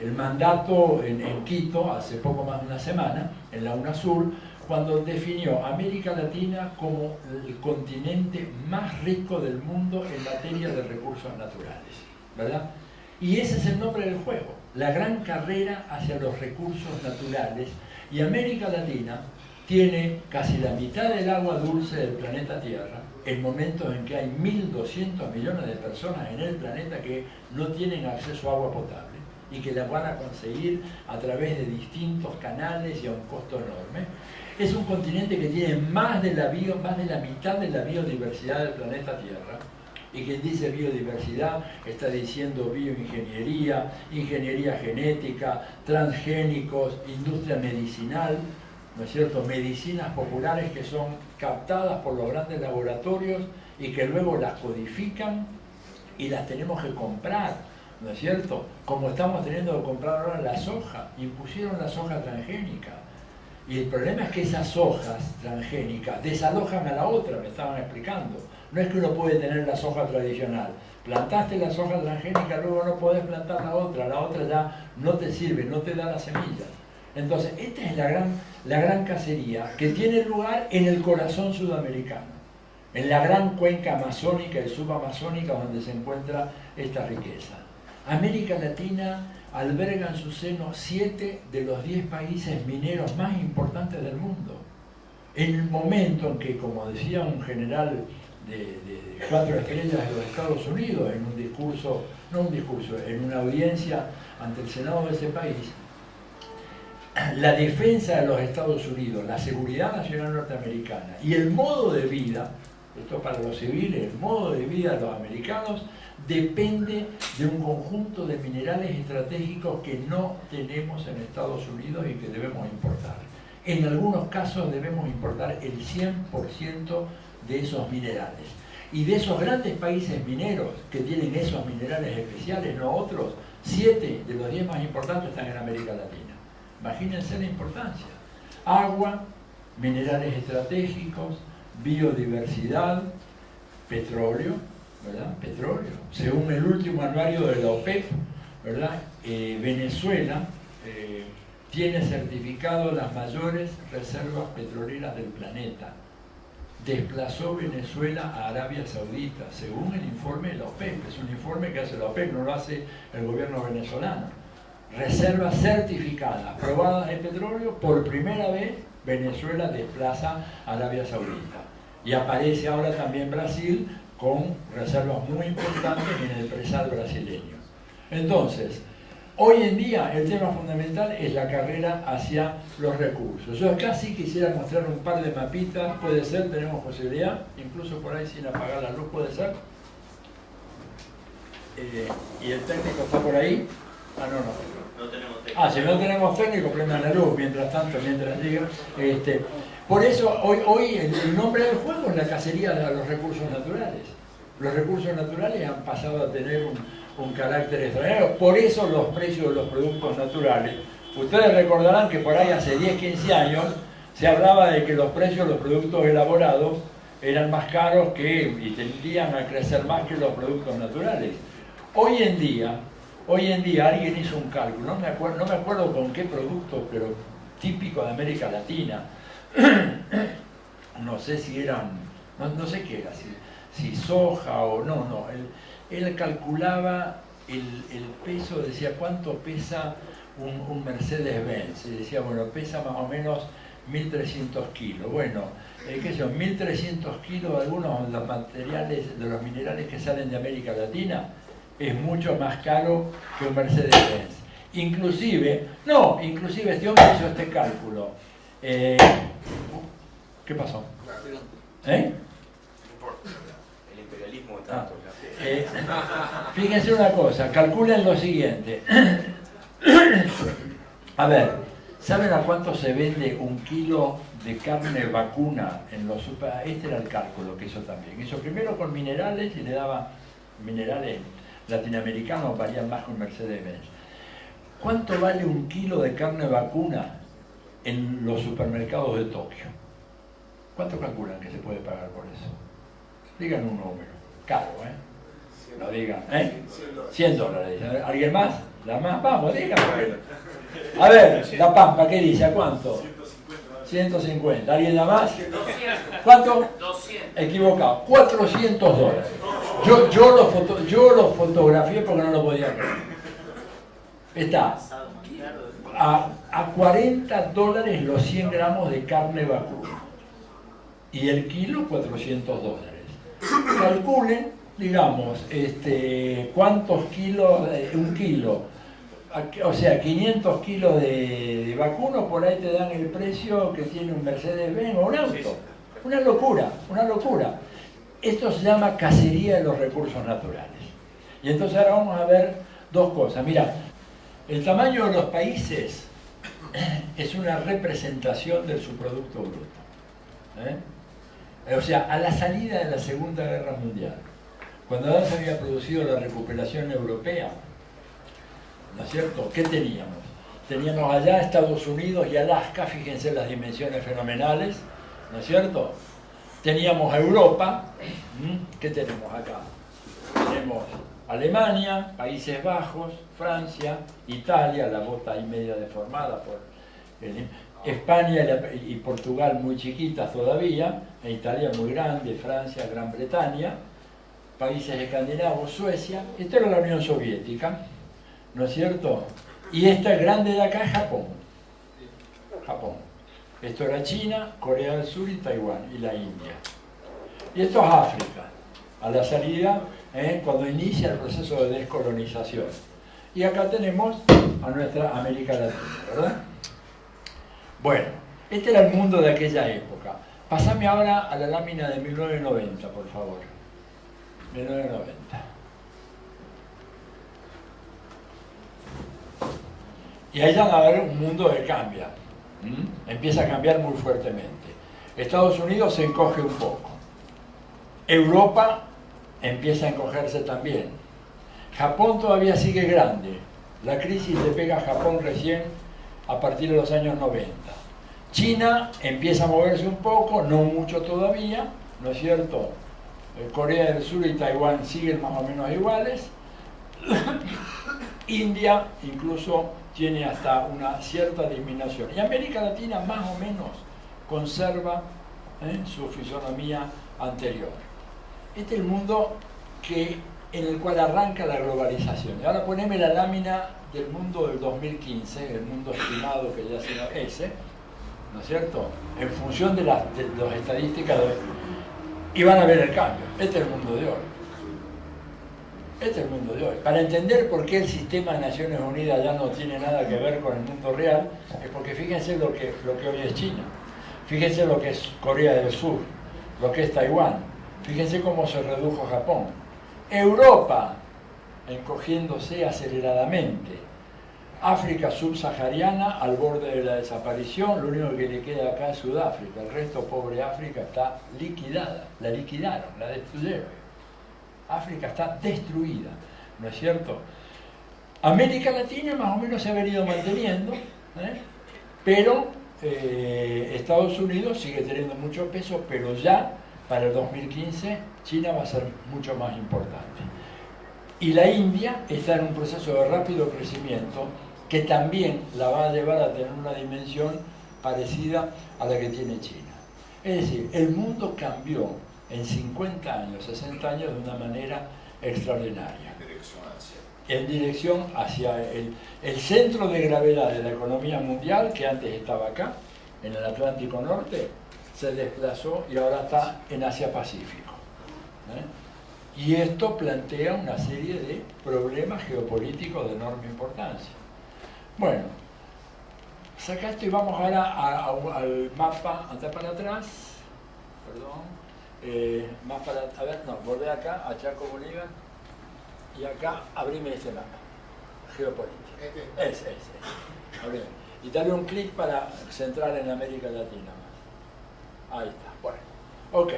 el mandato en Quito, hace poco más de una semana, en la UNASUR, cuando definió América Latina como el continente más rico del mundo en materia de recursos naturales, ¿verdad? Y ese es el nombre del juego, la gran carrera hacia los recursos naturales. Y América Latina tiene casi la mitad del agua dulce del planeta Tierra, en momentos en que hay 1.200 millones de personas en el planeta que no tienen acceso a agua potable y que la van a conseguir a través de distintos canales y a un costo enorme. Es un continente que tiene más de la mitad de la biodiversidad del planeta Tierra. Y quien dice biodiversidad está diciendo bioingeniería, ingeniería genética, transgénicos, industria medicinal, ¿no es cierto? Medicinas populares que son captadas por los grandes laboratorios y que luego las codifican y las tenemos que comprar, ¿no es cierto? Como estamos teniendo que comprar ahora la soja, impusieron la soja transgénica. Y el problema es que esas hojas transgénicas desalojan a la otra, me estaban explicando. No es que uno puede tener la soja tradicional. Plantaste la soja transgénica, luego no podés plantar la otra ya no te sirve, no te da las semillas. Entonces, esta es la gran cacería que tiene lugar en el corazón sudamericano, en la gran cuenca amazónica y subamazónica donde se encuentra esta riqueza. América Latina alberga en su seno 7 de los 10 países mineros más importantes del mundo. En el momento en que, como decía un general de 4 estrellas de los Estados Unidos, en un discurso, en una audiencia ante el Senado de ese país, la defensa de los Estados Unidos, la seguridad nacional norteamericana y el modo de vida, esto para los civiles, el modo de vida de los americanos, depende de un conjunto de minerales estratégicos que no tenemos en Estados Unidos y que debemos importar. En algunos casos debemos importar el 100% de esos minerales. Y de esos grandes países mineros que tienen esos minerales especiales, no otros, 7 de los 10 más importantes están en América Latina. Imagínense la importancia. Agua, minerales estratégicos, biodiversidad, petróleo, ¿verdad? Petróleo. Según el último anuario de la OPEP, ¿verdad? Venezuela tiene certificado las mayores reservas petroleras del planeta. Desplazó Venezuela a Arabia Saudita, según el informe de la OPEP. Es un informe que hace la OPEP, no lo hace el gobierno venezolano. Reservas certificadas, probadas de petróleo, por primera vez Venezuela desplaza a Arabia Saudita. Y aparece ahora también Brasil con reservas muy importantes en el presal brasileño. Entonces, hoy en día el tema fundamental es la carrera hacia los recursos. Yo acá sí quisiera mostrar un par de mapitas, puede ser, tenemos posibilidad, incluso por ahí sin apagar la luz puede ser. Y el técnico está por ahí. Ah, no tenemos técnico. Si no tenemos técnico, prendan la luz mientras tanto, mientras diga. Por eso hoy el nombre del juego es la cacería de los recursos naturales. Los recursos naturales han pasado a tener un carácter extraordinario, por eso los precios de los productos naturales. Ustedes recordarán que por ahí hace 10, 15 años se hablaba de que los precios de los productos elaborados eran más caros y tendían a crecer más que los productos naturales. Hoy en día alguien hizo un cálculo, no me acuerdo con qué producto, pero típico de América Latina, no sé si eran, no sé qué era, si soja o no, él calculaba el peso, decía cuánto pesa un Mercedes-Benz, y decía, bueno, pesa más o menos 1.300 kilos. Bueno, qué sé yo, 1.300 kilos de algunos de los materiales, de los minerales que salen de América Latina, es mucho más caro que un Mercedes-Benz. Inclusive este hombre hizo este cálculo. ¿Qué pasó? ¿Eh? El imperialismo está fíjense una cosa, calculen lo siguiente. A ver, ¿saben a cuánto se vende un kilo de carne vacuna en los super? Este era el cálculo que hizo también. Hizo primero con minerales y le daba minerales latinoamericanos, varían más con Mercedes-Benz. ¿Cuánto vale un kilo de carne vacuna en los supermercados de Tokio? ¿Cuánto calculan que se puede pagar por eso? Digan un número. Caro, ¿eh? No digan, ¿eh? $100. ¿Alguien más? ¿La más? Vamos, digan. A ver, La Pampa, ¿qué dice? ¿A cuánto? 150. ¿Alguien da más? ¿Cuánto? 200. Equivocado. $400. Yo lo fotografié porque no lo podía creer. Está a $40 los 100 gramos de carne vacuna. Y el kilo, $400. Calculen, digamos, cuántos kilos, un kilo, o sea, 500 kilos de vacuno, por ahí te dan el precio que tiene un Mercedes-Benz o un auto. Una locura, una locura. Esto se llama cacería de los recursos naturales. Y entonces ahora vamos a ver dos cosas. Mira, el tamaño de los países es una representación del subproducto bruto. O sea, a la salida de la Segunda Guerra Mundial, cuando ya se había producido la recuperación europea, ¿no es cierto? ¿Qué teníamos? Teníamos allá Estados Unidos y Alaska, fíjense las dimensiones fenomenales, ¿no es cierto? Teníamos Europa, ¿qué tenemos acá? Tenemos Alemania, Países Bajos, Francia, Italia, la bota ahí media deformada por España y Portugal muy chiquitas todavía, e Italia muy grande, Francia, Gran Bretaña, países escandinavos, Suecia. Esta era la Unión Soviética, ¿no es cierto? Y esta grande de acá es Japón. Japón. Esto era China, Corea del Sur y Taiwán, y la India. Y esto es África, a la salida, cuando inicia el proceso de descolonización. Y acá tenemos a nuestra América Latina, ¿verdad? Bueno, este era el mundo de aquella época. Pásame ahora a la lámina de 1990, por favor. 1990. Y ahí van a ver un mundo que cambia. Empieza a cambiar muy fuertemente. Estados Unidos se encoge un poco. Europa empieza a encogerse también. Japón todavía sigue grande. La crisis le pega a Japón recién a partir de los años 90. China empieza a moverse un poco, no mucho todavía, ¿no es cierto? Corea del Sur y Taiwán siguen más o menos iguales. India incluso tiene hasta una cierta disminución. Y América Latina más o menos conserva su fisonomía anterior. Este es el mundo en el cual arranca la globalización. Y ahora poneme la lámina del mundo del 2015, el mundo estimado que ya se ese, ¿no es cierto? En función de las estadísticas de hoy. Y van a ver el cambio. Este es el mundo de hoy. Este es el mundo de hoy. Para entender por qué el sistema de Naciones Unidas ya no tiene nada que ver con el mundo real, es porque fíjense lo que hoy es China. Fíjense lo que es Corea del Sur, lo que es Taiwán. Fíjense cómo se redujo Japón. Europa, encogiéndose aceleradamente. África subsahariana al borde de la desaparición, lo único que le queda acá es Sudáfrica. El resto, pobre África, está liquidada. La liquidaron, la destruyeron. África está destruida, ¿no es cierto? América Latina más o menos se ha venido manteniendo, pero Estados Unidos sigue teniendo mucho peso, pero ya para el 2015 China va a ser mucho más importante. Y la India está en un proceso de rápido crecimiento que también la va a llevar a tener una dimensión parecida a la que tiene China. Es decir, el mundo cambió en 50 años, 60 años de una manera extraordinaria. En dirección hacia el centro de gravedad de la economía mundial, que antes estaba acá, en el Atlántico Norte, se desplazó y ahora está en Asia-Pacífico. Y esto plantea una serie de problemas geopolíticos de enorme importancia. Bueno, saca esto y vamos ahora al mapa, anda para atrás, perdón, más para, a ver, no, volver acá, a Chaco Bolívar, y acá abrime ese mapa, geopolítico. Ese. Abrime. Y dale un clic para centrar en América Latina. Ahí está, bueno, ok.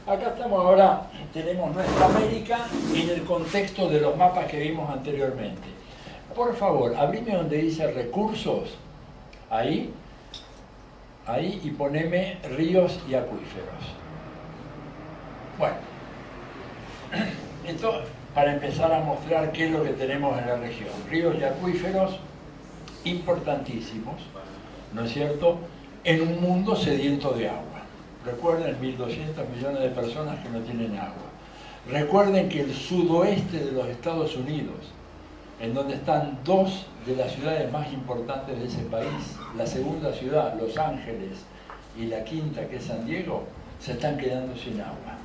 Acá estamos ahora, tenemos nuestra América en el contexto de los mapas que vimos anteriormente. Por favor, abrime donde dice recursos, ahí, y poneme ríos y acuíferos. Bueno, esto para empezar a mostrar qué es lo que tenemos en la región. Ríos y acuíferos importantísimos, ¿no es cierto?, en un mundo sediento de agua. Recuerden 1.200 millones de personas que no tienen agua. Recuerden que el sudoeste de los Estados Unidos, en donde están dos de las ciudades más importantes de ese país, la segunda ciudad, Los Ángeles, y la quinta, que es San Diego, se están quedando sin agua.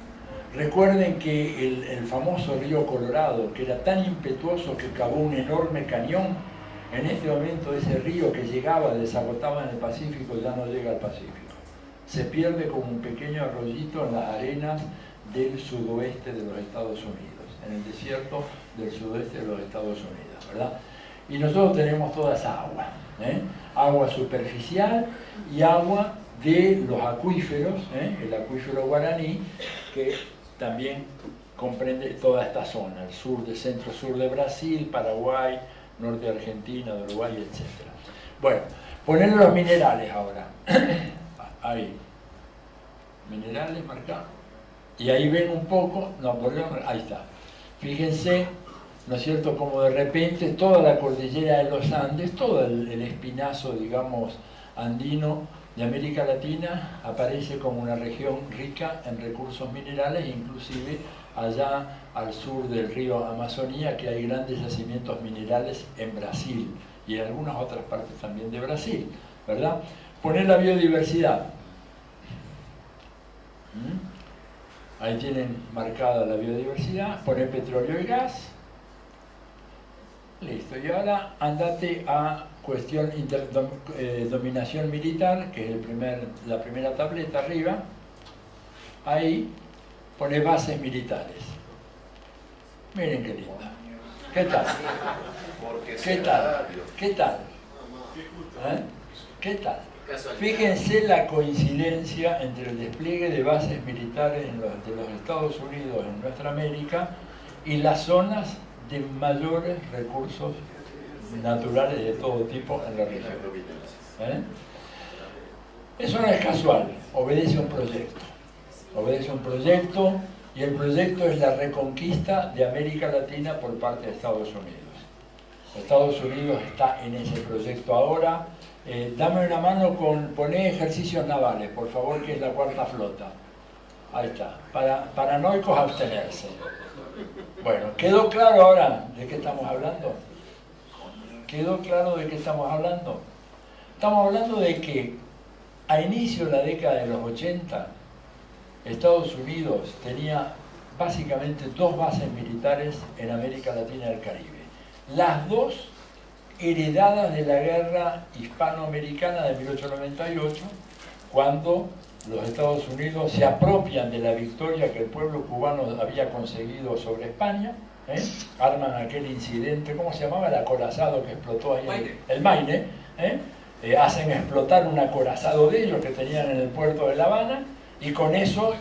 Recuerden que el famoso río Colorado, que era tan impetuoso que cavó un enorme cañón, en este momento ese río que llegaba, desagotaba en el Pacífico, ya no llega al Pacífico. Se pierde como un pequeño arroyito en las arenas del sudoeste de los Estados Unidos, en el desierto del sudoeste de los Estados Unidos, ¿verdad? Y nosotros tenemos toda esa agua, agua superficial y agua de los acuíferos, el acuífero guaraní, que también comprende toda esta zona, el sur, centro-sur de Brasil, Paraguay, norte de Argentina, de Uruguay, etc. Bueno, poner los minerales ahora. Ahí. Minerales, marcar. Y ahí ven un poco, no, ahí está. Fíjense, ¿no es cierto?, como de repente toda la cordillera de los Andes, todo el espinazo, digamos, andino de América Latina aparece como una región rica en recursos minerales, inclusive allá al sur del río Amazonía, que hay grandes yacimientos minerales en Brasil y en algunas otras partes también de Brasil, ¿verdad? Poner la biodiversidad. Ahí tienen marcada la biodiversidad, poner petróleo y gas. Listo, y ahora andate a cuestión dominación militar, que es la primera tableta arriba. Ahí pone bases militares. Miren qué linda. ¿Qué tal? ¿Qué tal? ¿Qué tal? ¿Eh? ¿Qué tal? Fíjense la coincidencia entre el despliegue de bases militares de los Estados Unidos en nuestra América y las zonas de mayores recursos naturales de todo tipo en la región. ¿Eh? Eso no es casual, obedece a un proyecto. Obedece a un proyecto, y el proyecto es la reconquista de América Latina por parte de Estados Unidos. Estados Unidos está en ese proyecto ahora. Dame una mano con poner ejercicios navales, por favor, que es la cuarta flota. Ahí está. Para paranoicos, abstenerse. Bueno, ¿quedó claro ahora de qué estamos hablando? ¿Quedó claro de qué estamos hablando? Estamos hablando de que a inicio de la década de los 80, Estados Unidos tenía básicamente dos bases militares en América Latina y el Caribe. Las dos heredadas de la guerra hispanoamericana de 1898, cuando los Estados Unidos se apropian de la victoria que el pueblo cubano había conseguido sobre España, arman aquel incidente, ¿cómo se llamaba? El acorazado que explotó ahí, el Maine, hacen explotar un acorazado de ellos que tenían en el puerto de La Habana, y con eso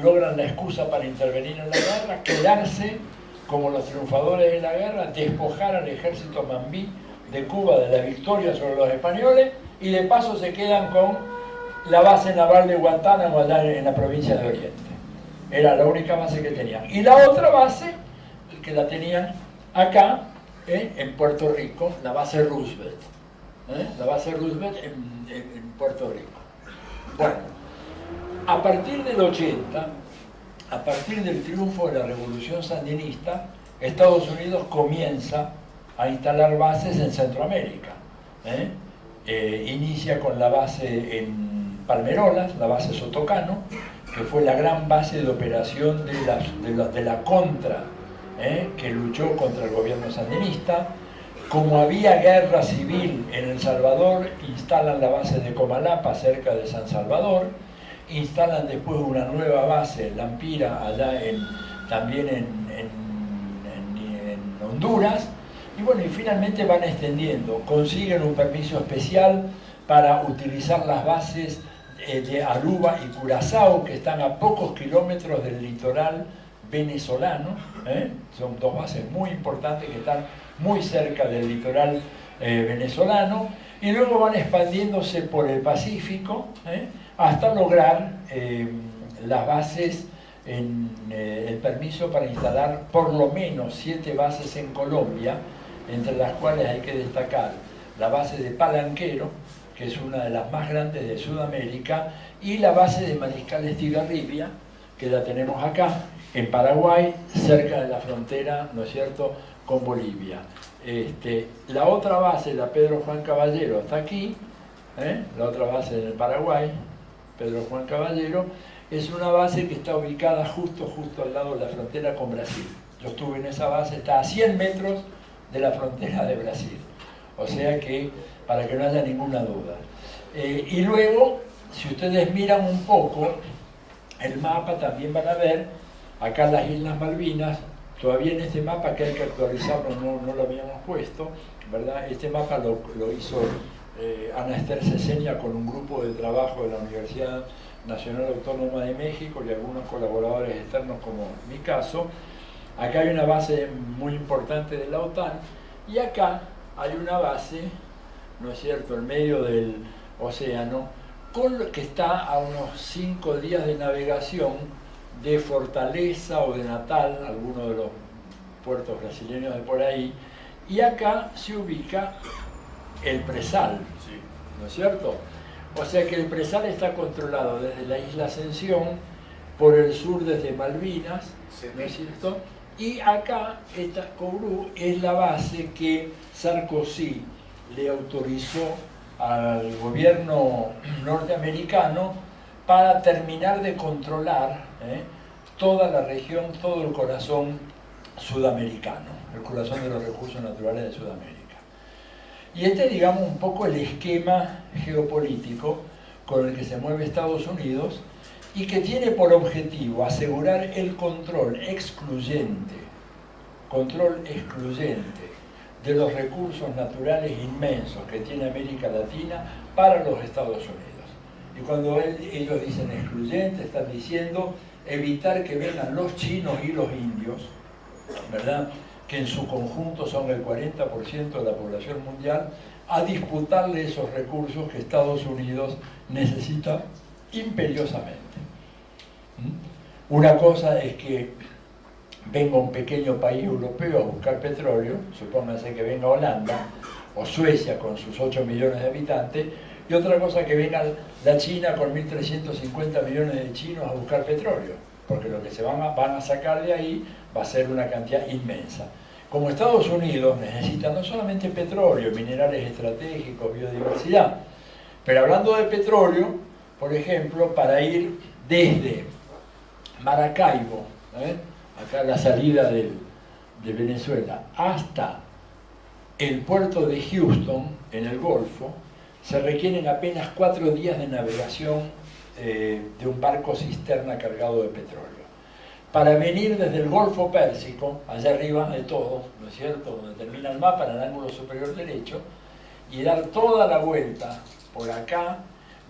logran la excusa para intervenir en la guerra, quedarse como los triunfadores de la guerra, despojar al ejército mambí de Cuba de la victoria sobre los españoles, y de paso se quedan con la base naval de Guantánamo allá en la provincia de Oriente. Era la única base que tenían. Y la otra base, que la tenían acá, en Puerto Rico, la base Roosevelt. La base Roosevelt en Puerto Rico. Bueno, a partir del 80, a partir del triunfo de la Revolución Sandinista, Estados Unidos comienza a instalar bases en Centroamérica. Inicia con la base en Palmerolas, la base Sotocano, que fue la gran base de operación de la Contra, que luchó contra el gobierno sandinista. Como había guerra civil en El Salvador, instalan la base de Comalapa, cerca de San Salvador. Instalan después una nueva base, Lampira, allá también en Honduras. Y bueno, y finalmente van extendiendo. Consiguen un permiso especial para utilizar las bases de Aruba y Curazao, que están a pocos kilómetros del litoral venezolano. Son dos bases muy importantes que están muy cerca del litoral venezolano. Y luego van expandiéndose por el Pacífico, hasta lograr las bases, el permiso para instalar por lo menos 7 bases en Colombia, entre las cuales hay que destacar la base de Palanquero, que es una de las más grandes de Sudamérica, y la base de Mariscal Estigarribia, que la tenemos acá, en Paraguay, cerca de la frontera, ¿no es cierto?, con Bolivia. La otra base, la Pedro Juan Caballero, está aquí, la otra base en el Paraguay, Pedro Juan Caballero, es una base que está ubicada justo al lado de la frontera con Brasil. Yo estuve en esa base, está a 100 metros de la frontera de Brasil. O sea que, para que no haya ninguna duda. Y luego, si ustedes miran un poco el mapa, también van a ver acá las Islas Malvinas. Todavía en este mapa, que hay que actualizarlo, no lo habíamos puesto, ¿verdad? Este mapa lo hizo Ana Esther Cesenia con un grupo de trabajo de la Universidad Nacional Autónoma de México y algunos colaboradores externos, como mi caso. Acá hay una base muy importante de la OTAN, Y acá hay una base, ¿no es cierto?, en medio del océano, con lo que está a unos 5 días de navegación de Fortaleza o de Natal, alguno de los puertos brasileños de por ahí, y acá se ubica el presal, ¿no es cierto? O sea que el presal está controlado desde la isla Ascensión, por el sur desde Malvinas, ¿no es cierto? Y acá, esta Kourou es la base que Sarkozy le autorizó al gobierno norteamericano para terminar de controlar toda la región, todo el corazón sudamericano, el corazón de los recursos naturales de Sudamérica. Y este, digamos, un poco el esquema geopolítico con el que se mueve Estados Unidos y que tiene por objetivo asegurar el control excluyente de los recursos naturales inmensos que tiene América Latina para los Estados Unidos. Y cuando ellos dicen excluyente, están diciendo evitar que vengan los chinos y los indios, ¿verdad?, que en su conjunto son el 40% de la población mundial, a disputarle esos recursos que Estados Unidos necesita imperiosamente. Una cosa es que venga un pequeño país europeo a buscar petróleo, supónganse que venga Holanda o Suecia con sus 8 millones de habitantes, y otra cosa que venga la China con 1.350 millones de chinos a buscar petróleo, porque lo que se van a sacar de ahí va a ser una cantidad inmensa. Como Estados Unidos necesita no solamente petróleo, minerales estratégicos, biodiversidad, pero hablando de petróleo, por ejemplo, para ir desde Maracaibo, acá la salida de Venezuela, hasta el puerto de Houston, en el Golfo, se requieren apenas 4 días de navegación de un barco cisterna cargado de petróleo. Para venir desde el Golfo Pérsico, allá arriba de todo, ¿no es cierto?, donde termina el mapa, en el ángulo superior derecho, y dar toda la vuelta por acá,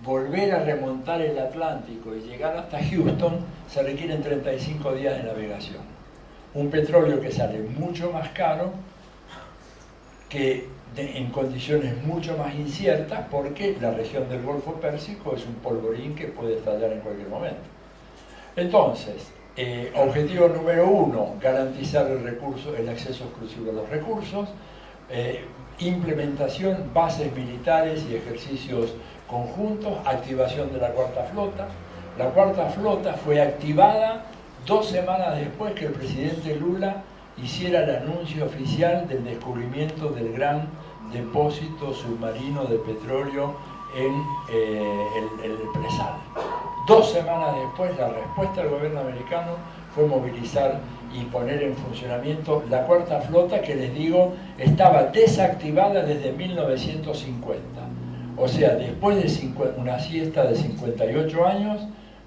volver a remontar el Atlántico y llegar hasta Houston, se requieren 35 días de navegación. Un petróleo que sale mucho más caro, que en condiciones mucho más inciertas, porque la región del Golfo Pérsico es un polvorín que puede estallar en cualquier momento. Entonces, objetivo número 1, garantizar el acceso exclusivo a los recursos, implementación, bases militares y ejercicios conjuntos, activación de la Cuarta Flota. La Cuarta Flota fue activada 2 semanas después que el presidente Lula hiciera el anuncio oficial del descubrimiento del gran depósito submarino de petróleo en el presal. 2 semanas después, la respuesta del gobierno americano fue movilizar y poner en funcionamiento la Cuarta Flota, que les digo, estaba desactivada desde 1950. O sea, después de una siesta de 58 años,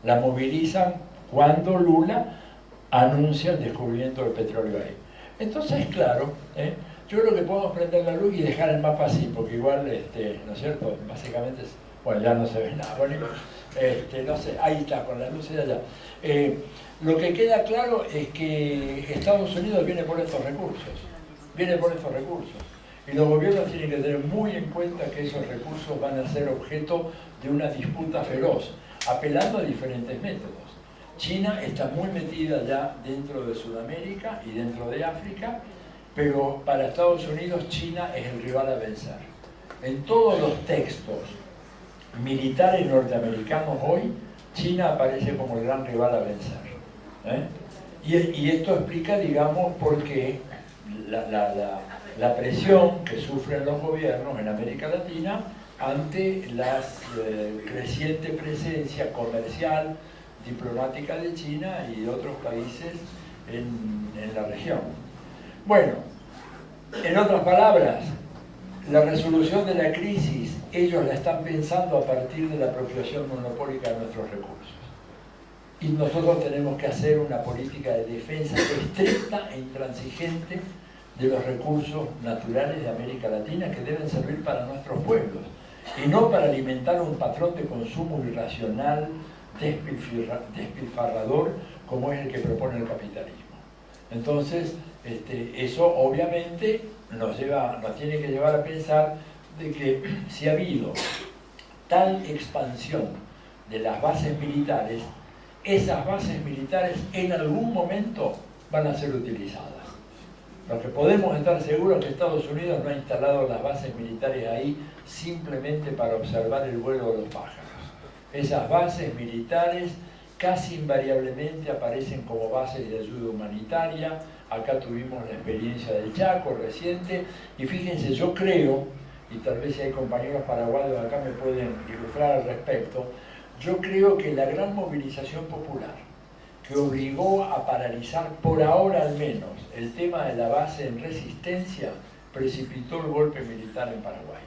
la movilizan cuando Lula anuncia el descubrimiento del petróleo ahí. Entonces, claro, yo creo que podemos prender la luz y dejar el mapa así, porque igual, ¿no es cierto?, básicamente, bueno, ya no se ve nada, bueno, no sé, ahí está, con la luz de allá. Lo que queda claro es que Estados Unidos viene por estos recursos, y los gobiernos tienen que tener muy en cuenta que esos recursos van a ser objeto de una disputa feroz, apelando a diferentes métodos. China está muy metida ya dentro de Sudamérica y dentro de África, pero para Estados Unidos China es el rival a vencer. En todos los textos militares norteamericanos hoy, China aparece como el gran rival a vencer. Y esto explica, digamos, por qué la presión que sufren los gobiernos en América Latina ante la creciente presencia comercial, diplomática de China y de otros países en la región. Bueno, en otras palabras, la resolución de la crisis, ellos la están pensando a partir de la apropiación monopólica de nuestros recursos. Y nosotros tenemos que hacer una política de defensa estricta e intransigente de los recursos naturales de América Latina, que deben servir para nuestros pueblos, y no para alimentar un patrón de consumo irracional, despilfarrador, como es el que propone el capitalismo. Entonces, eso obviamente nos tiene que llevar a pensar de que si ha habido tal expansión de las bases militares, esas bases militares en algún momento van a ser utilizadas. Lo que podemos estar seguros es que Estados Unidos no ha instalado las bases militares ahí simplemente para observar el vuelo de los pájaros. Esas bases militares casi invariablemente aparecen como bases de ayuda humanitaria. Acá tuvimos la experiencia del Chaco reciente, y fíjense, yo creo, y tal vez si hay compañeros paraguayos acá me pueden ilustrar al respecto, yo creo que la gran movilización popular que obligó a paralizar por ahora al menos el tema de la base en Resistencia precipitó el golpe militar en Paraguay.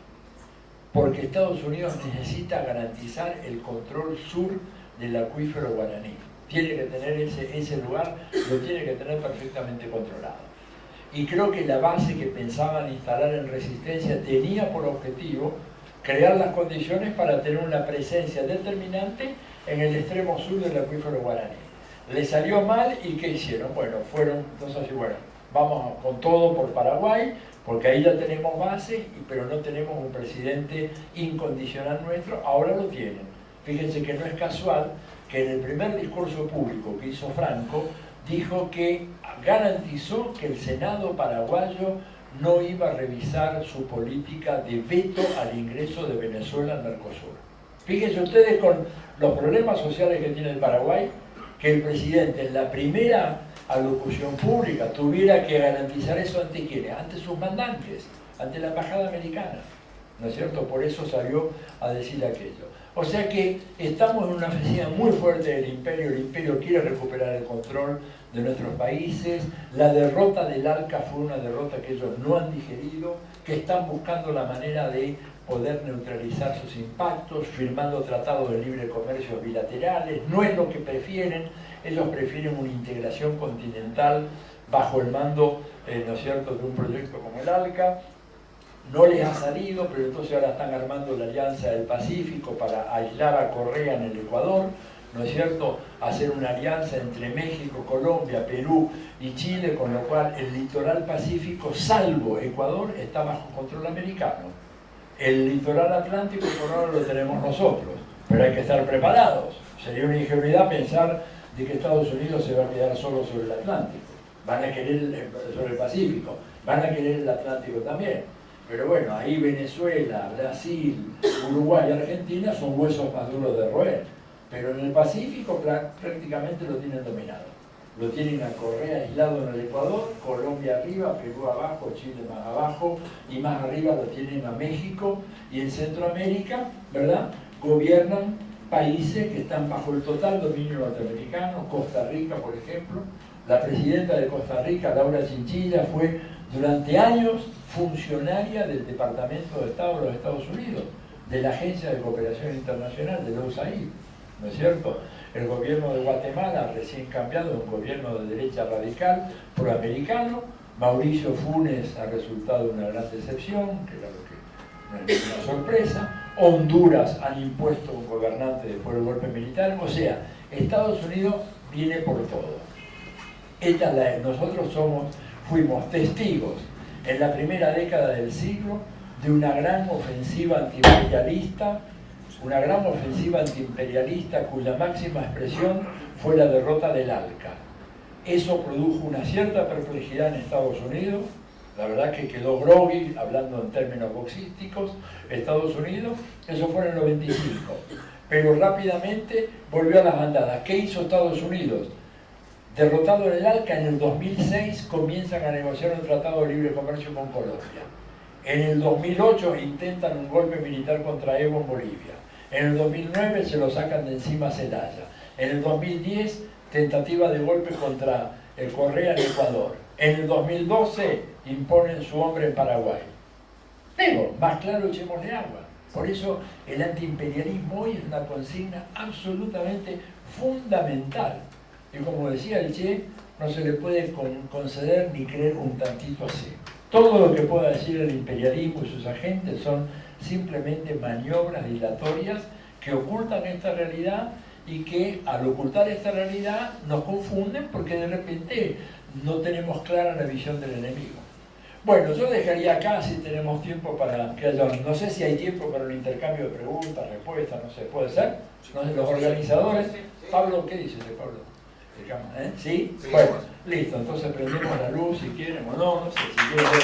Porque Estados Unidos necesita garantizar el control sur del acuífero guaraní. Tiene que tener ese lugar, lo tiene que tener perfectamente controlado. Y creo que la base que pensaban instalar en Resistencia tenía por objetivo crear las condiciones para tener una presencia determinante en el extremo sur del acuífero guaraní. Le salió mal, y ¿qué hicieron? Bueno, entonces bueno, vamos con todo por Paraguay, porque ahí ya tenemos base, pero no tenemos un presidente incondicional nuestro. Ahora lo tienen. Fíjense que no es casual que en el primer discurso público que hizo Franco, dijo que garantizó que el Senado paraguayo no iba a revisar su política de veto al ingreso de Venezuela al Mercosur. Fíjense ustedes con los problemas sociales que tiene el Paraguay, que el presidente en la primera alocución pública tuviera que garantizar eso ante quiénes, ante sus mandantes, ante la embajada americana, ¿no es cierto? Por eso salió a decir aquello. O sea que estamos en una ofensiva muy fuerte del imperio. El imperio quiere recuperar el control de nuestros países. La derrota del ALCA fue una derrota que ellos no han digerido, que están buscando la manera de poder neutralizar sus impactos, firmando tratados de libre comercio bilaterales. No es lo que prefieren. Ellos prefieren una integración continental bajo el mando, ¿no es cierto?, de un proyecto como el ALCA. No les ha salido, pero entonces ahora están armando la Alianza del Pacífico para aislar a Correa en el Ecuador, ¿no es cierto?, hacer una alianza entre México, Colombia, Perú y Chile, con lo cual el litoral pacífico, salvo Ecuador, está bajo control americano. El litoral atlántico por ahora lo tenemos nosotros, pero hay que estar preparados. Sería una ingenuidad pensar de que Estados Unidos se va a quedar solo sobre el Atlántico. Van a querer sobre el Pacífico, van a querer el Atlántico también. Pero bueno, ahí Venezuela, Brasil, Uruguay y Argentina son huesos más duros de roer. Pero en el Pacífico prácticamente lo tienen dominado. Lo tienen a Correa aislado en el Ecuador, Colombia arriba, Perú abajo, Chile más abajo, y más arriba lo tienen a México. Y en Centroamérica, ¿verdad?, gobiernan países que están bajo el total dominio norteamericano. Costa Rica, por ejemplo. La presidenta de Costa Rica, Laura Chinchilla, fue durante años funcionaria del Departamento de Estado de los Estados Unidos, de la Agencia de Cooperación Internacional, de la USAID, ¿no es cierto? El gobierno de Guatemala, recién cambiado, un gobierno de derecha radical, proamericano. Mauricio Funes ha resultado una gran decepción, que era lo que no es una sorpresa. Honduras han impuesto un gobernante después del golpe militar. O sea, Estados Unidos viene por todo. Nosotros fuimos testigos en la primera década del siglo de una gran ofensiva antiimperialista, cuya máxima expresión fue la derrota del ALCA. Eso produjo una cierta perplejidad en Estados Unidos. La verdad que quedó groggy, hablando en términos boxísticos, Estados Unidos. Eso fue en el 95. Pero rápidamente volvió a las andadas. ¿Qué hizo Estados Unidos? Derrotado en el ALCA, en el 2006 comienzan a negociar un tratado de libre comercio con Colombia. En el 2008 intentan un golpe militar contra Evo en Bolivia. En el 2009 se lo sacan de encima a Zelaya. En el 2010, tentativa de golpe contra el Correa en Ecuador. En el 2012 imponen su hombre en Paraguay. Pero, más claro, echémosle agua. Por eso el antiimperialismo hoy es una consigna absolutamente fundamental. Y como decía el Che, no se le puede conceder ni creer un tantito así. Todo lo que pueda decir el imperialismo y sus agentes son simplemente maniobras dilatorias que ocultan esta realidad, y que al ocultar esta realidad nos confunden porque de repente no tenemos clara la visión del enemigo. Bueno, yo dejaría acá si tenemos tiempo para que haya, no sé si hay tiempo para un intercambio de preguntas, respuestas, no sé, ¿puede ser? No sé, los organizadores. Pablo, ¿qué dices de Pablo? ¿Sí? Bueno, listo, entonces prendemos la luz si quieren o no, no sé, si quieren ver.